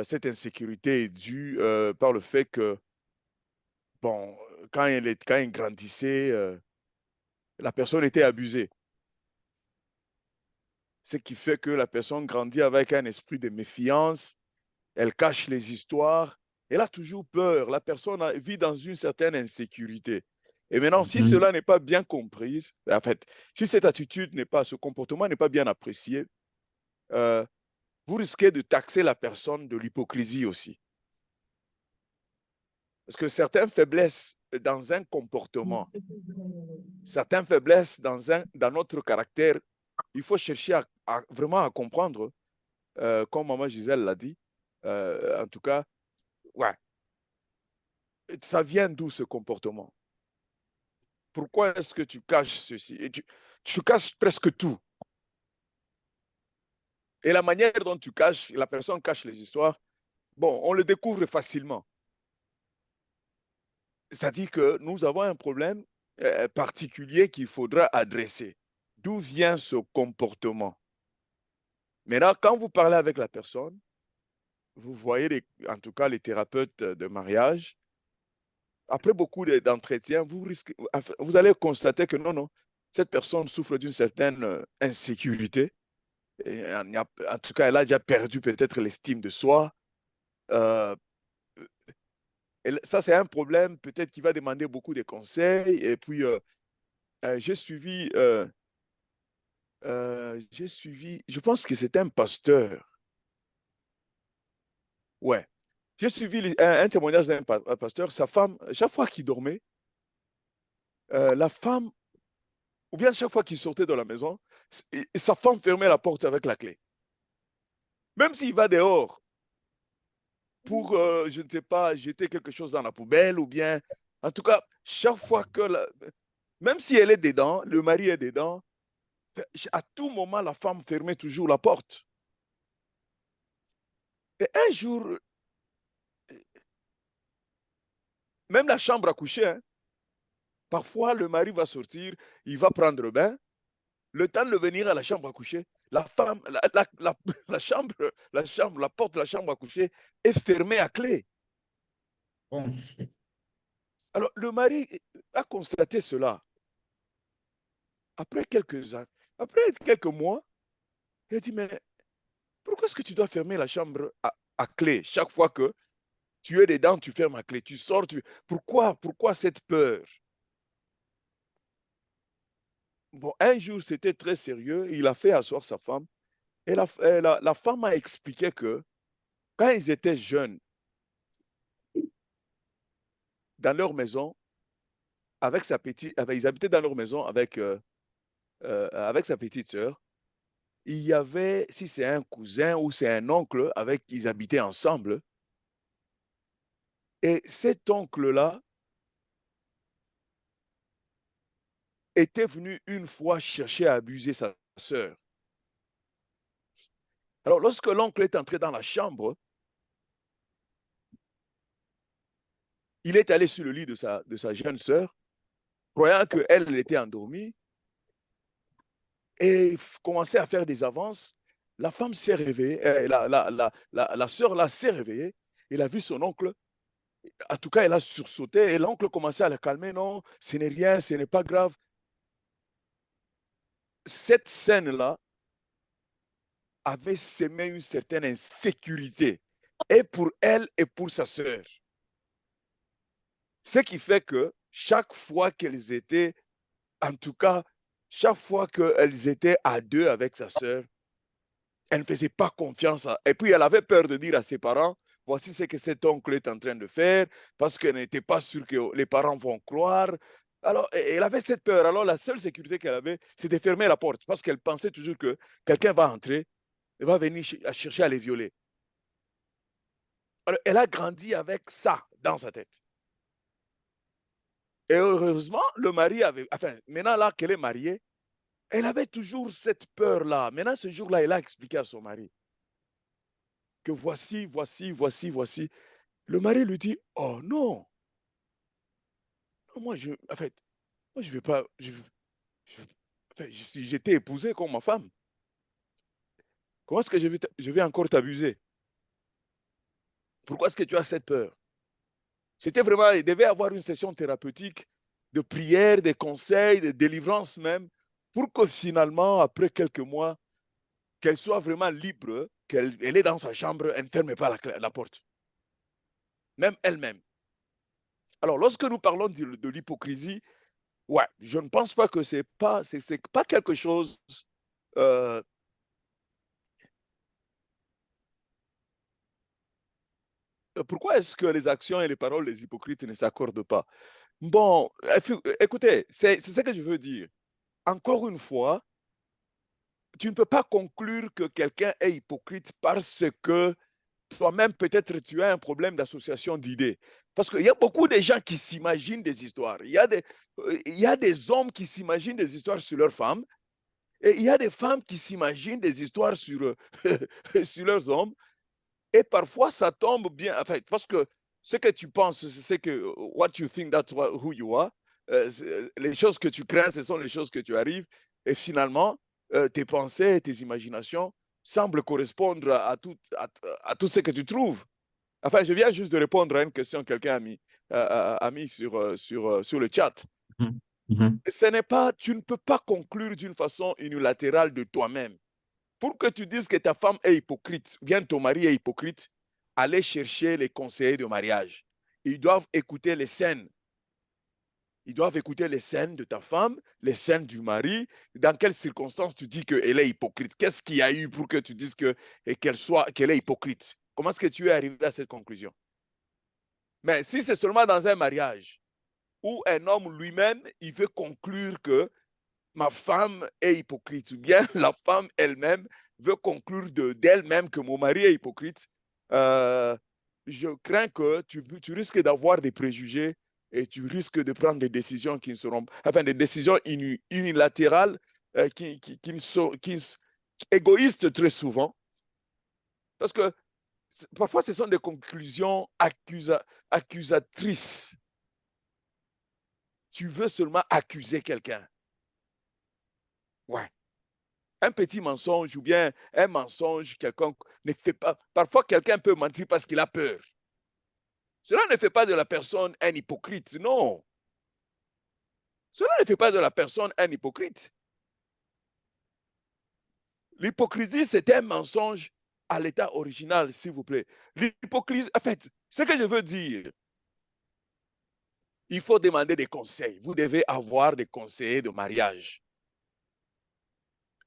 cette insécurité est due par le fait que, bon, quand il grandissait, la personne était abusée. Ce qui fait que la personne grandit avec un esprit de méfiance, elle cache les histoires, elle a toujours peur, la personne vit dans une certaine insécurité. Et maintenant, si cela n'est pas bien compris, en fait, si cette attitude n'est pas, ce comportement n'est pas bien apprécié, vous risquez de taxer la personne de l'hypocrisie aussi. Parce que certaines faiblesses dans un comportement, certaines faiblesses dans notre caractère, il faut chercher vraiment à comprendre, comme Maman Gisèle l'a dit, en tout cas, ouais, ça vient d'où ce comportement? Pourquoi est-ce que tu caches ceci? Et tu caches presque tout. Et la manière dont tu caches, la personne cache les histoires, bon, on le découvre facilement. C'est-à-dire que nous avons un problème particulier qu'il faudra adresser. D'où vient ce comportement? Maintenant, quand vous parlez avec la personne, vous voyez, en tout cas, les thérapeutes de mariage, après beaucoup d'entretiens, vous allez constater que non, cette personne souffre d'une certaine insécurité. Et en tout cas, elle a déjà perdu peut-être l'estime de soi. Euh, et ça, c'est un problème peut-être qui va demander beaucoup de conseils. Et puis, j'ai suivi, je pense que c'est un pasteur. Ouais. J'ai suivi un témoignage d'un pasteur. Sa femme, chaque fois qu'il dormait, la femme, ou bien chaque fois qu'il sortait de la maison, sa femme fermait la porte avec la clé. Même s'il va dehors pour, je ne sais pas, jeter quelque chose dans la poubelle ou bien, en tout cas, chaque fois que, même si elle est dedans, le mari est dedans, à tout moment, la femme fermait toujours la porte. Et un jour, même la chambre à coucher, hein, parfois le mari va sortir, il va prendre le bain, le temps de venir à la chambre à coucher, la femme, la chambre, la porte de la chambre à coucher est fermée à clé. Bon. Alors, le mari a constaté cela. Après quelques mois, il a dit, mais pourquoi est-ce que tu dois fermer la chambre à clé? Chaque fois que tu es dedans, tu fermes à clé. Tu sors, pourquoi cette peur? Bon, un jour, c'était très sérieux. Il a fait asseoir sa femme. Et la femme a expliqué que quand ils étaient jeunes, dans leur maison, ils habitaient dans leur maison avec sa petite sœur. Il y avait, si c'est un cousin ou c'est un oncle avec qui ils habitaient ensemble. Et cet oncle-là était venu une fois chercher à abuser sa sœur. Alors, lorsque l'oncle est entré dans la chambre, il est allé sur le lit de sa jeune sœur, croyant qu'elle était endormie, et commençait à faire des avances. La femme s'est réveillée, la sœur là s'est réveillée, elle a vu son oncle. En tout cas, elle a sursauté et l'oncle commençait à la calmer. Non, ce n'est rien, ce n'est pas grave. Cette scène-là avait semé une certaine insécurité, et pour elle et pour sa sœur. Ce qui fait que chaque fois qu'elles étaient, en tout cas, chaque fois qu'elles étaient à deux avec sa sœur, elle ne faisait pas confiance. Et puis, elle avait peur de dire à ses parents, voici ce que cet oncle est en train de faire, parce qu'elle n'était pas sûre que les parents vont croire. Alors, elle avait cette peur. Alors, la seule sécurité qu'elle avait, c'était de fermer la porte, parce qu'elle pensait toujours que quelqu'un va entrer et va venir chercher à les violer. Alors, elle a grandi avec ça dans sa tête. Et heureusement, le mari avait, enfin, maintenant là qu'elle est mariée, elle avait toujours cette peur-là. Maintenant, ce jour-là, elle a expliqué à son mari que voici. Le mari lui dit, oh non, moi, moi, je vais pas, enfin, si j'étais épousé comme ma femme, comment est-ce que je vais encore t'abuser? Pourquoi est-ce que tu as cette peur? C'était vraiment, il devait avoir une session thérapeutique de prière, de conseils, de délivrance même, pour que finalement, après quelques mois, qu'elle soit vraiment libre, qu'elle est dans sa chambre, elle ne ferme pas la porte. Même elle-même. Alors, lorsque nous parlons de l'hypocrisie, ouais, je ne pense pas que c'est pas quelque chose. Pourquoi est-ce que les actions et les paroles des hypocrites ne s'accordent pas? Bon, écoutez, c'est ce que je veux dire. Encore une fois, tu ne peux pas conclure que quelqu'un est hypocrite parce que toi-même, peut-être, tu as un problème d'association d'idées. Parce qu'il y a beaucoup de gens qui s'imaginent des histoires. Il y a des hommes qui s'imaginent des histoires sur leurs femmes. Et il y a des femmes qui s'imaginent des histoires sur, sur leurs hommes. Et parfois, ça tombe bien. Enfin, parce que ce que tu penses, c'est que what you think, that's who you are. Les choses que tu crains, ce sont les choses que tu arrives. Et finalement, tes pensées, tes imaginations semble correspondre à tout ce que tu trouves. Enfin, je viens juste de répondre à une question que quelqu'un a mis sur le chat. Ce n'est pas, tu ne peux pas conclure d'une façon unilatérale de toi-même. Pour que tu dises que ta femme est hypocrite, ou bien ton mari est hypocrite, allez chercher les conseillers de mariage. Ils doivent écouter les scènes. Ils doivent écouter les scènes de ta femme, les scènes du mari. Dans quelles circonstances tu dis qu'elle est hypocrite? Qu'est-ce qu'il y a eu pour que tu dises qu'elle est hypocrite? Comment est-ce que tu es arrivé à cette conclusion? Mais si c'est seulement dans un mariage où un homme lui-même, il veut conclure que ma femme est hypocrite, ou bien la femme elle-même veut conclure d'elle-même que mon mari est hypocrite, je crains que tu risques d'avoir des préjugés et tu risques de prendre des décisions qui ne seront, enfin des décisions unilatérales qui sont égoïstes très souvent. Parce que parfois, ce sont des conclusions accusatrices. Tu veux seulement accuser quelqu'un. Ouais. Un petit mensonge ou bien un mensonge quelconque ne fait pas. Parfois, quelqu'un peut mentir parce qu'il a peur. Cela ne fait pas de la personne un hypocrite, non. Cela ne fait pas de la personne un hypocrite. L'hypocrisie, c'est un mensonge à l'état original, s'il vous plaît. L'hypocrisie, en fait, ce que je veux dire, il faut demander des conseils. Vous devez avoir des conseillers de mariage.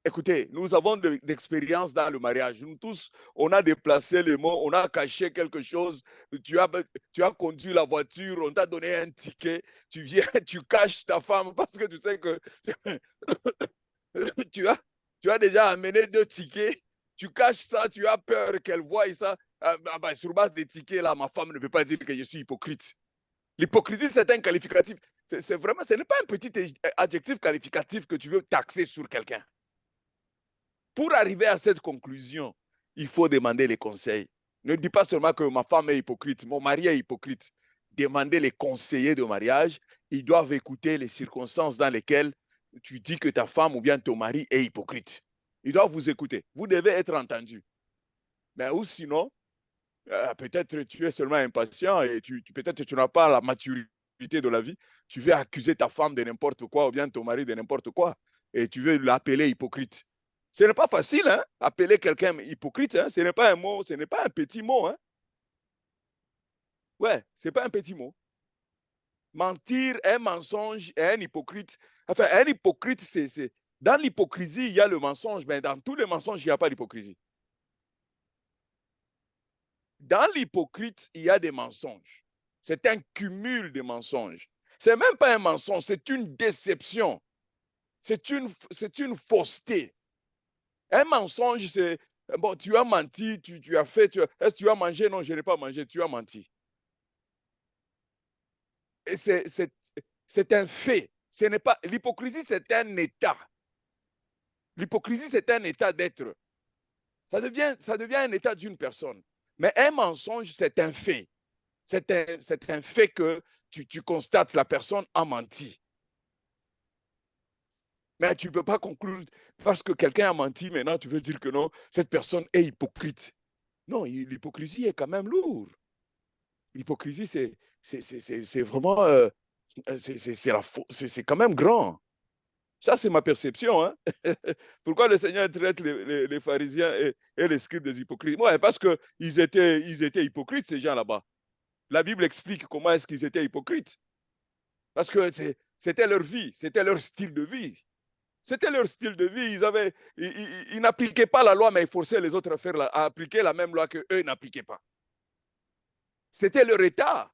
Écoutez, nous avons d'expérience dans le mariage. Nous tous, on a déplacé les mots, on a caché quelque chose. Tu as conduit la voiture, on t'a donné un ticket. Tu viens, tu caches ta femme parce que tu sais que tu as déjà amené 2 tickets. Tu caches ça, tu as peur qu'elle voie ça. Sur base des tickets, là, ma femme ne peut pas dire que je suis hypocrite. L'hypocrisie, c'est un qualificatif. C'est vraiment, ce n'est pas un petit adjectif qualificatif que tu veux taxer sur quelqu'un. Pour arriver à cette conclusion, il faut demander les conseils. Ne dis pas seulement que ma femme est hypocrite, mon mari est hypocrite. Demandez les conseillers de mariage. Ils doivent écouter les circonstances dans lesquelles tu dis que ta femme ou bien ton mari est hypocrite. Ils doivent vous écouter. Vous devez être entendu. Mais ou sinon, peut-être tu es seulement impatient et peut-être tu n'as pas la maturité de la vie. Tu veux accuser ta femme de n'importe quoi ou bien ton mari de n'importe quoi et tu veux l'appeler hypocrite. Ce n'est pas facile, hein, appeler quelqu'un hypocrite. Hein, ce n'est pas un mot, ce n'est pas un petit mot. Hein. Ouais, ce n'est pas un petit mot. Mentir, un mensonge et un hypocrite. Enfin, un hypocrite, c'est dans l'hypocrisie, il y a le mensonge, mais dans tous les mensonges, il n'y a pas d'hypocrisie. Dans l'hypocrite, il y a des mensonges. C'est un cumul de mensonges. Ce n'est même pas un mensonge, c'est une déception. C'est une fausseté. Un mensonge, c'est, bon, tu as menti, tu as fait, est-ce que tu as mangé? Non, je n'ai pas mangé, tu as menti. Et c'est un fait. Ce n'est pas, l'hypocrisie, c'est un état. L'hypocrisie, c'est un état d'être. Ça devient un état d'une personne. Mais un mensonge, c'est un fait. C'est un fait que tu constates la personne a menti. Mais tu ne peux pas conclure parce que quelqu'un a menti, maintenant tu veux dire que non, cette personne est hypocrite. Non, l'hypocrisie est quand même lourde. L'hypocrisie, c'est vraiment, c'est quand même grand. Ça, c'est ma perception. Hein? Pourquoi le Seigneur traite les pharisiens et les scribes des hypocrites? Ouais, parce qu'ils étaient hypocrites, ces gens là-bas. La Bible explique comment est-ce qu'ils étaient hypocrites. Parce que c'était leur vie, c'était leur style de vie. C'était leur style de vie. Ils n'appliquaient pas la loi, mais ils forçaient les autres à appliquer la même loi qu'eux n'appliquaient pas. C'était leur état.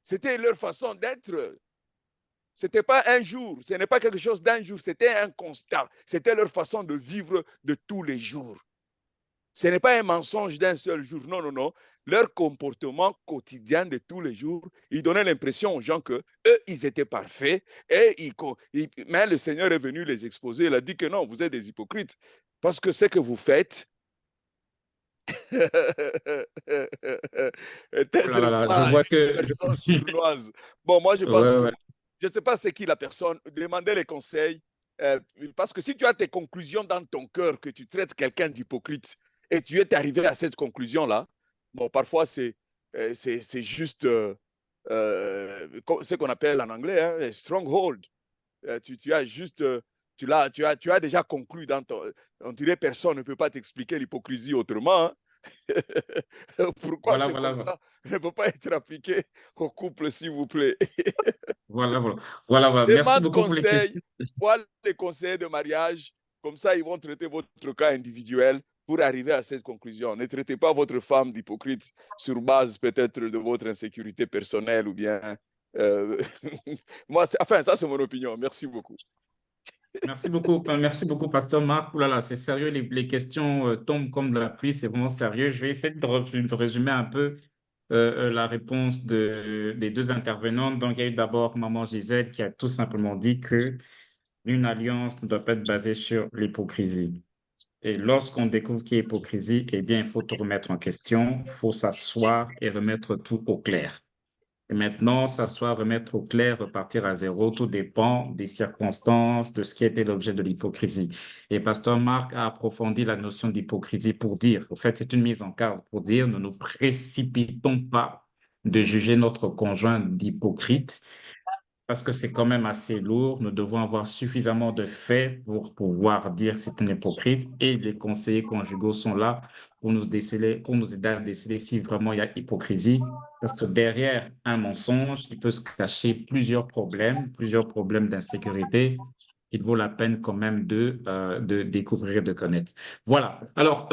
C'était leur façon d'être. Ce n'était pas un jour, ce n'est pas quelque chose d'un jour, c'était un constat. C'était leur façon de vivre de tous les jours. Ce n'est pas un mensonge d'un seul jour, non, non, non. Leur comportement quotidien de tous les jours, ils donnaient l'impression aux gens qu'eux, ils étaient parfaits. Mais le Seigneur est venu les exposer. Il a dit que non, vous êtes des hypocrites. Parce que ce que vous faites, je vois que... sournoise. Bon, moi, je pense Ouais, que ouais. je ne sais pas c'est qui la personne. Demandez les conseils. parce que si tu as tes conclusions dans ton cœur, que tu traites quelqu'un d'hypocrite et tu es arrivé à cette conclusion-là, bon, parfois c'est juste ce qu'on appelle en anglais un stronghold. Tu as juste, tu as déjà conclu dans ton. On dirait personne ne peut pas t'expliquer l'hypocrisie autrement. Hein. Pourquoi Voilà, ce voilà, constat ne peut pas être appliqué au couple, s'il vous plaît? voilà, voilà, voilà, voilà. Merci Demande beaucoup pour les conseil, questions. vois les conseils de mariage, comme ça ils vont traiter votre cas individuel pour arriver à cette conclusion. Ne traitez pas votre femme d'hypocrite sur base peut-être de votre insécurité personnelle ou bien... Moi, enfin, ça c'est mon opinion. Merci beaucoup. Merci beaucoup, Pasteur Marc. Ouh là là, c'est sérieux, les questions tombent comme de la pluie, c'est vraiment sérieux. Je vais essayer de résumer un peu la réponse des deux intervenantes. Donc, il y a eu d'abord Maman Gisèle qui a tout simplement dit que une alliance ne doit pas être basée sur l'hypocrisie. Et lorsqu'on découvre qu'il y a hypocrisie, eh bien, il faut tout remettre en question, il faut s'asseoir et remettre tout au clair. Et maintenant, s'asseoir, remettre au clair, repartir à zéro, tout dépend des circonstances, de ce qui était l'objet de l'hypocrisie. Et Pasteur Marc a approfondi la notion d'hypocrisie pour dire, au fait, c'est une mise en garde pour dire, ne nous précipitons pas de juger notre conjoint d'hypocrite, parce que c'est quand même assez lourd. Nous devons avoir suffisamment de faits pour pouvoir dire que c'est un hypocrite et les conseillers conjugaux sont là pour nous aider à déceler si vraiment il y a hypocrisie. Parce que derrière un mensonge, il peut se cacher plusieurs problèmes d'insécurité. Il vaut la peine quand même de découvrir, de connaître. Voilà. Alors,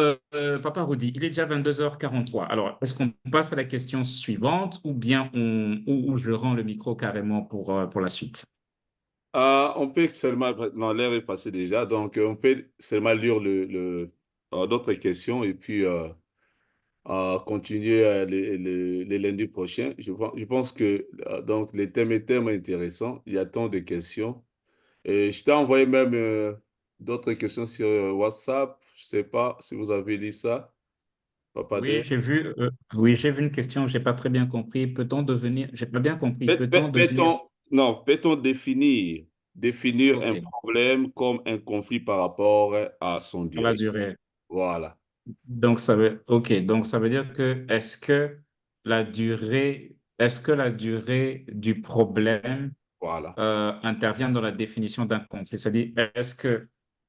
Papa Rudy, il est déjà 22h43. Alors, est-ce qu'on passe à la question suivante ou bien ou je rends le micro carrément pour la suite? On peut seulement, non, l'heure est passée déjà, donc on peut seulement lire d'autres questions et puis continuer les lundis prochains. Je pense que donc les thèmes est tellement intéressant, il y a tant de questions. Et je t'ai envoyé même d'autres questions sur WhatsApp. Je sais pas si vous avez lu ça, Papa Oui, Dave. j'ai vu une question, j'ai pas très bien compris. Peut-on devenir, j'ai pas bien compris, peut-on devenir, Non, peut-on définir un OK, problème comme un conflit par rapport à son à la direct? durée. Voilà, Donc ça veut dire que est-ce que la durée du problème voilà. intervient dans la définition d'un conflit? C'est-à-dire, est-ce que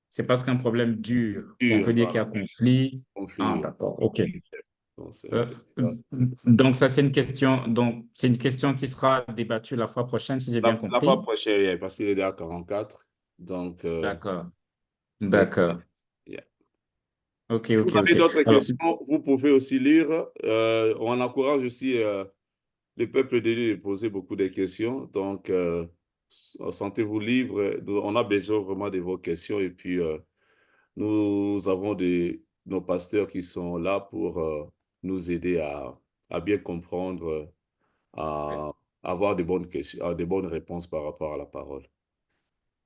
c'est parce qu'un problème dure qu'on Dur, peut dire qu'il y a voilà. conflit? Ah, Conflit. d'accord, OK. Donc, c'est un Euh, peu ça. donc ça, c'est une question qui sera débattue la fois prochaine, si j'ai bien La fois compris. prochaine, yeah, parce qu'il est déjà 44. Donc, D'accord, c'est... d'accord. yeah. OK, Si vous OK, avez OK. d'autres Alors, questions, vous pouvez aussi lire. On encourage aussi le peuple de Dieu de poser beaucoup de questions. Donc, sentez-vous libre. On a besoin vraiment de vos questions. Et puis, nous avons nos pasteurs qui sont là pour nous aider à bien comprendre, à avoir de bonnes questions, de bonnes réponses par rapport à la parole.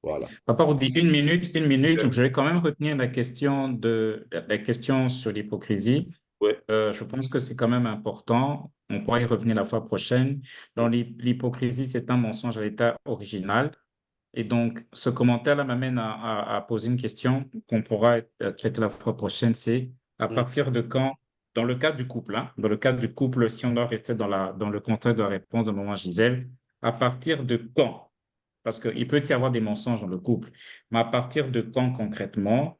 Voilà. Papa on dit une minute. Je vais quand même retenir la question sur l'hypocrisie. Oui. Je pense que c'est quand même important. On pourra y revenir la fois prochaine. Donc, l'hypocrisie, c'est un mensonge à l'état original. Et donc, ce commentaire-là m'amène à poser une question qu'on pourra traiter la fois prochaine. C'est à partir de quand, dans le cadre du couple, hein, dans le cadre du couple, si on doit rester dans le contexte de la réponse de maman Gisèle, à partir de quand? Parce qu'il peut y avoir des mensonges dans le couple, mais à partir de quand concrètement,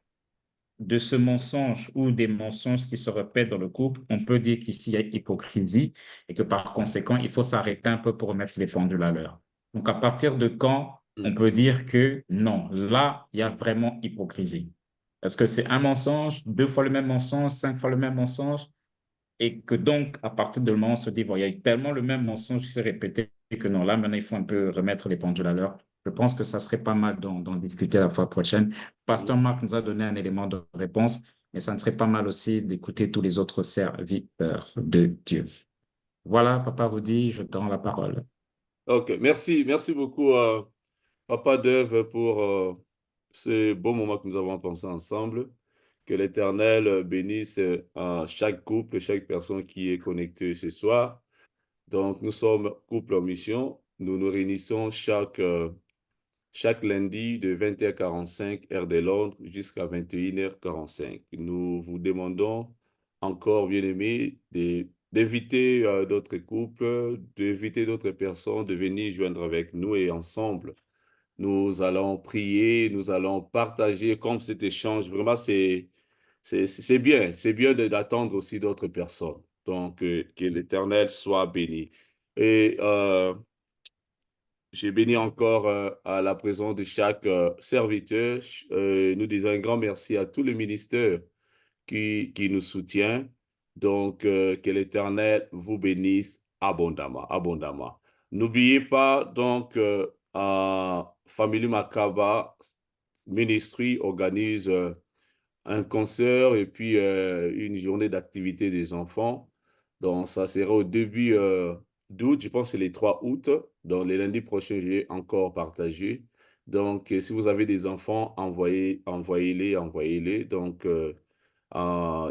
de ce mensonge ou des mensonges qui se répètent dans le couple, on peut dire qu'ici il y a hypocrisie et que par conséquent, il faut s'arrêter un peu pour remettre les pendules à l'heure. Donc, à partir de quand on peut dire que non, là, il y a vraiment hypocrisie? Est-ce que c'est un mensonge, deux fois le même mensonge, cinq fois le même mensonge? Et que donc, à partir de moment, on se dit, bon, il y a eu tellement le même mensonge qui s'est répété que non, là, maintenant, il faut un peu remettre les pendules à l'heure. Je pense que ça serait pas mal d'en discuter la fois prochaine. Pasteur Marc nous a donné un élément de réponse, mais ça ne serait pas mal aussi d'écouter tous les autres serviteurs de Dieu. Voilà, Papa Rudy, je te rends la parole. OK. Merci beaucoup, Papa Dave, pour ce beau moment que nous avons passé ensemble. Que l'Éternel bénisse chaque couple, chaque personne qui est connectée ce soir. Donc, nous sommes couple en mission. Nous nous réunissons chaque chaque lundi de 20h45 heure de Londres jusqu'à 21h45. Nous vous demandons encore, bien-aimés, d'éviter d'autres couples, d'éviter d'autres personnes de venir joindre avec nous et ensemble, nous allons prier, nous allons partager comme cet échange. Vraiment, c'est bien. C'est bien d'attendre aussi d'autres personnes. Donc, que l'Éternel soit béni. Et j'ai béni encore à la présence de chaque serviteur. Nous disons un grand merci à tous les ministères qui nous soutient. Donc, que l'Éternel vous bénisse abondamment, abondamment. N'oubliez pas, donc, Family Makaba Ministry organise un concert et puis une journée d'activité des enfants. Donc, ça sera au début d'août, je pense que c'est les 3 août. Donc, les lundis prochains, j'ai encore partagé. Donc, si vous avez des enfants, envoyez-les. Donc, ils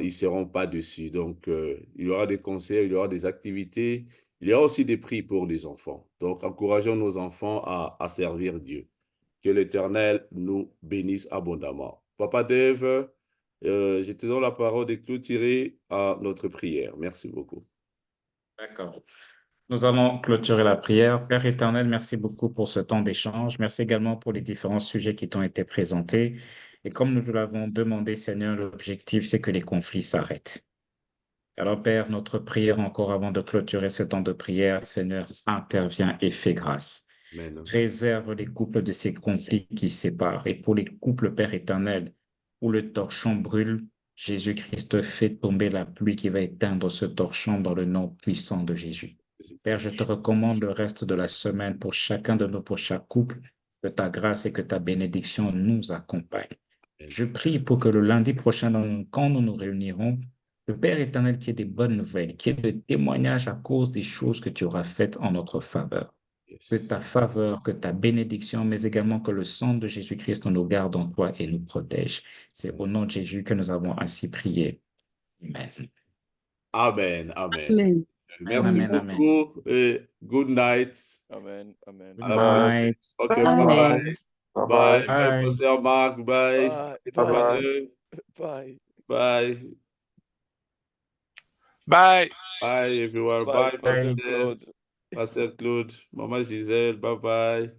ne seront pas dessus. Donc, il y aura des concerts, il y aura des activités. Il y aura aussi des prix pour les enfants. Donc, encourageons nos enfants à servir Dieu. Que l'Éternel nous bénisse abondamment. Papa Dave, je te donne la parole de clôturer à notre prière. Merci beaucoup. D'accord. Nous allons clôturer la prière. Père éternel, merci beaucoup pour ce temps d'échange. Merci également pour les différents sujets qui t'ont été présentés. Et comme nous l'avons demandé, Seigneur, l'objectif, c'est que les conflits s'arrêtent. Alors, Père, notre prière encore avant de clôturer ce temps de prière, Seigneur, intervient et fais grâce. Amen. Préserve les couples de ces conflits qui séparent. Et pour les couples, Père éternel, où le torchon brûle, Jésus-Christ fait tomber la pluie qui va éteindre ce torchon dans le nom puissant de Jésus. Père, je te recommande le reste de la semaine pour chacun de nous, pour chaque couple, que ta grâce et que ta bénédiction nous accompagnent. Je prie pour que le lundi prochain, quand nous nous réunirons, le Père éternel, qu'il y ait des bonnes nouvelles, qu'il y ait des témoignages à cause des choses que tu auras faites en notre faveur. Que ta faveur, que ta bénédiction, mais également que le sang de Jésus-Christ nous garde en toi et nous protège. C'est au nom de Jésus que nous avons ainsi prié. Amen. Amen. Amen. Amen. Merci Amen, amen. beaucoup et good night. Amen. Amen. Good À la prochaine. night. OK, Bye. bye-bye. Bye Bye. bye. Bye, Bye. Pasteur Marc. Bye. Bye. Papa Bye. Dave. Bye. Bye. Bye. Bye, everyone. Bye, Bye, Pastor Pasteur Claude. Claude. Maman Gisèle. Bye-bye.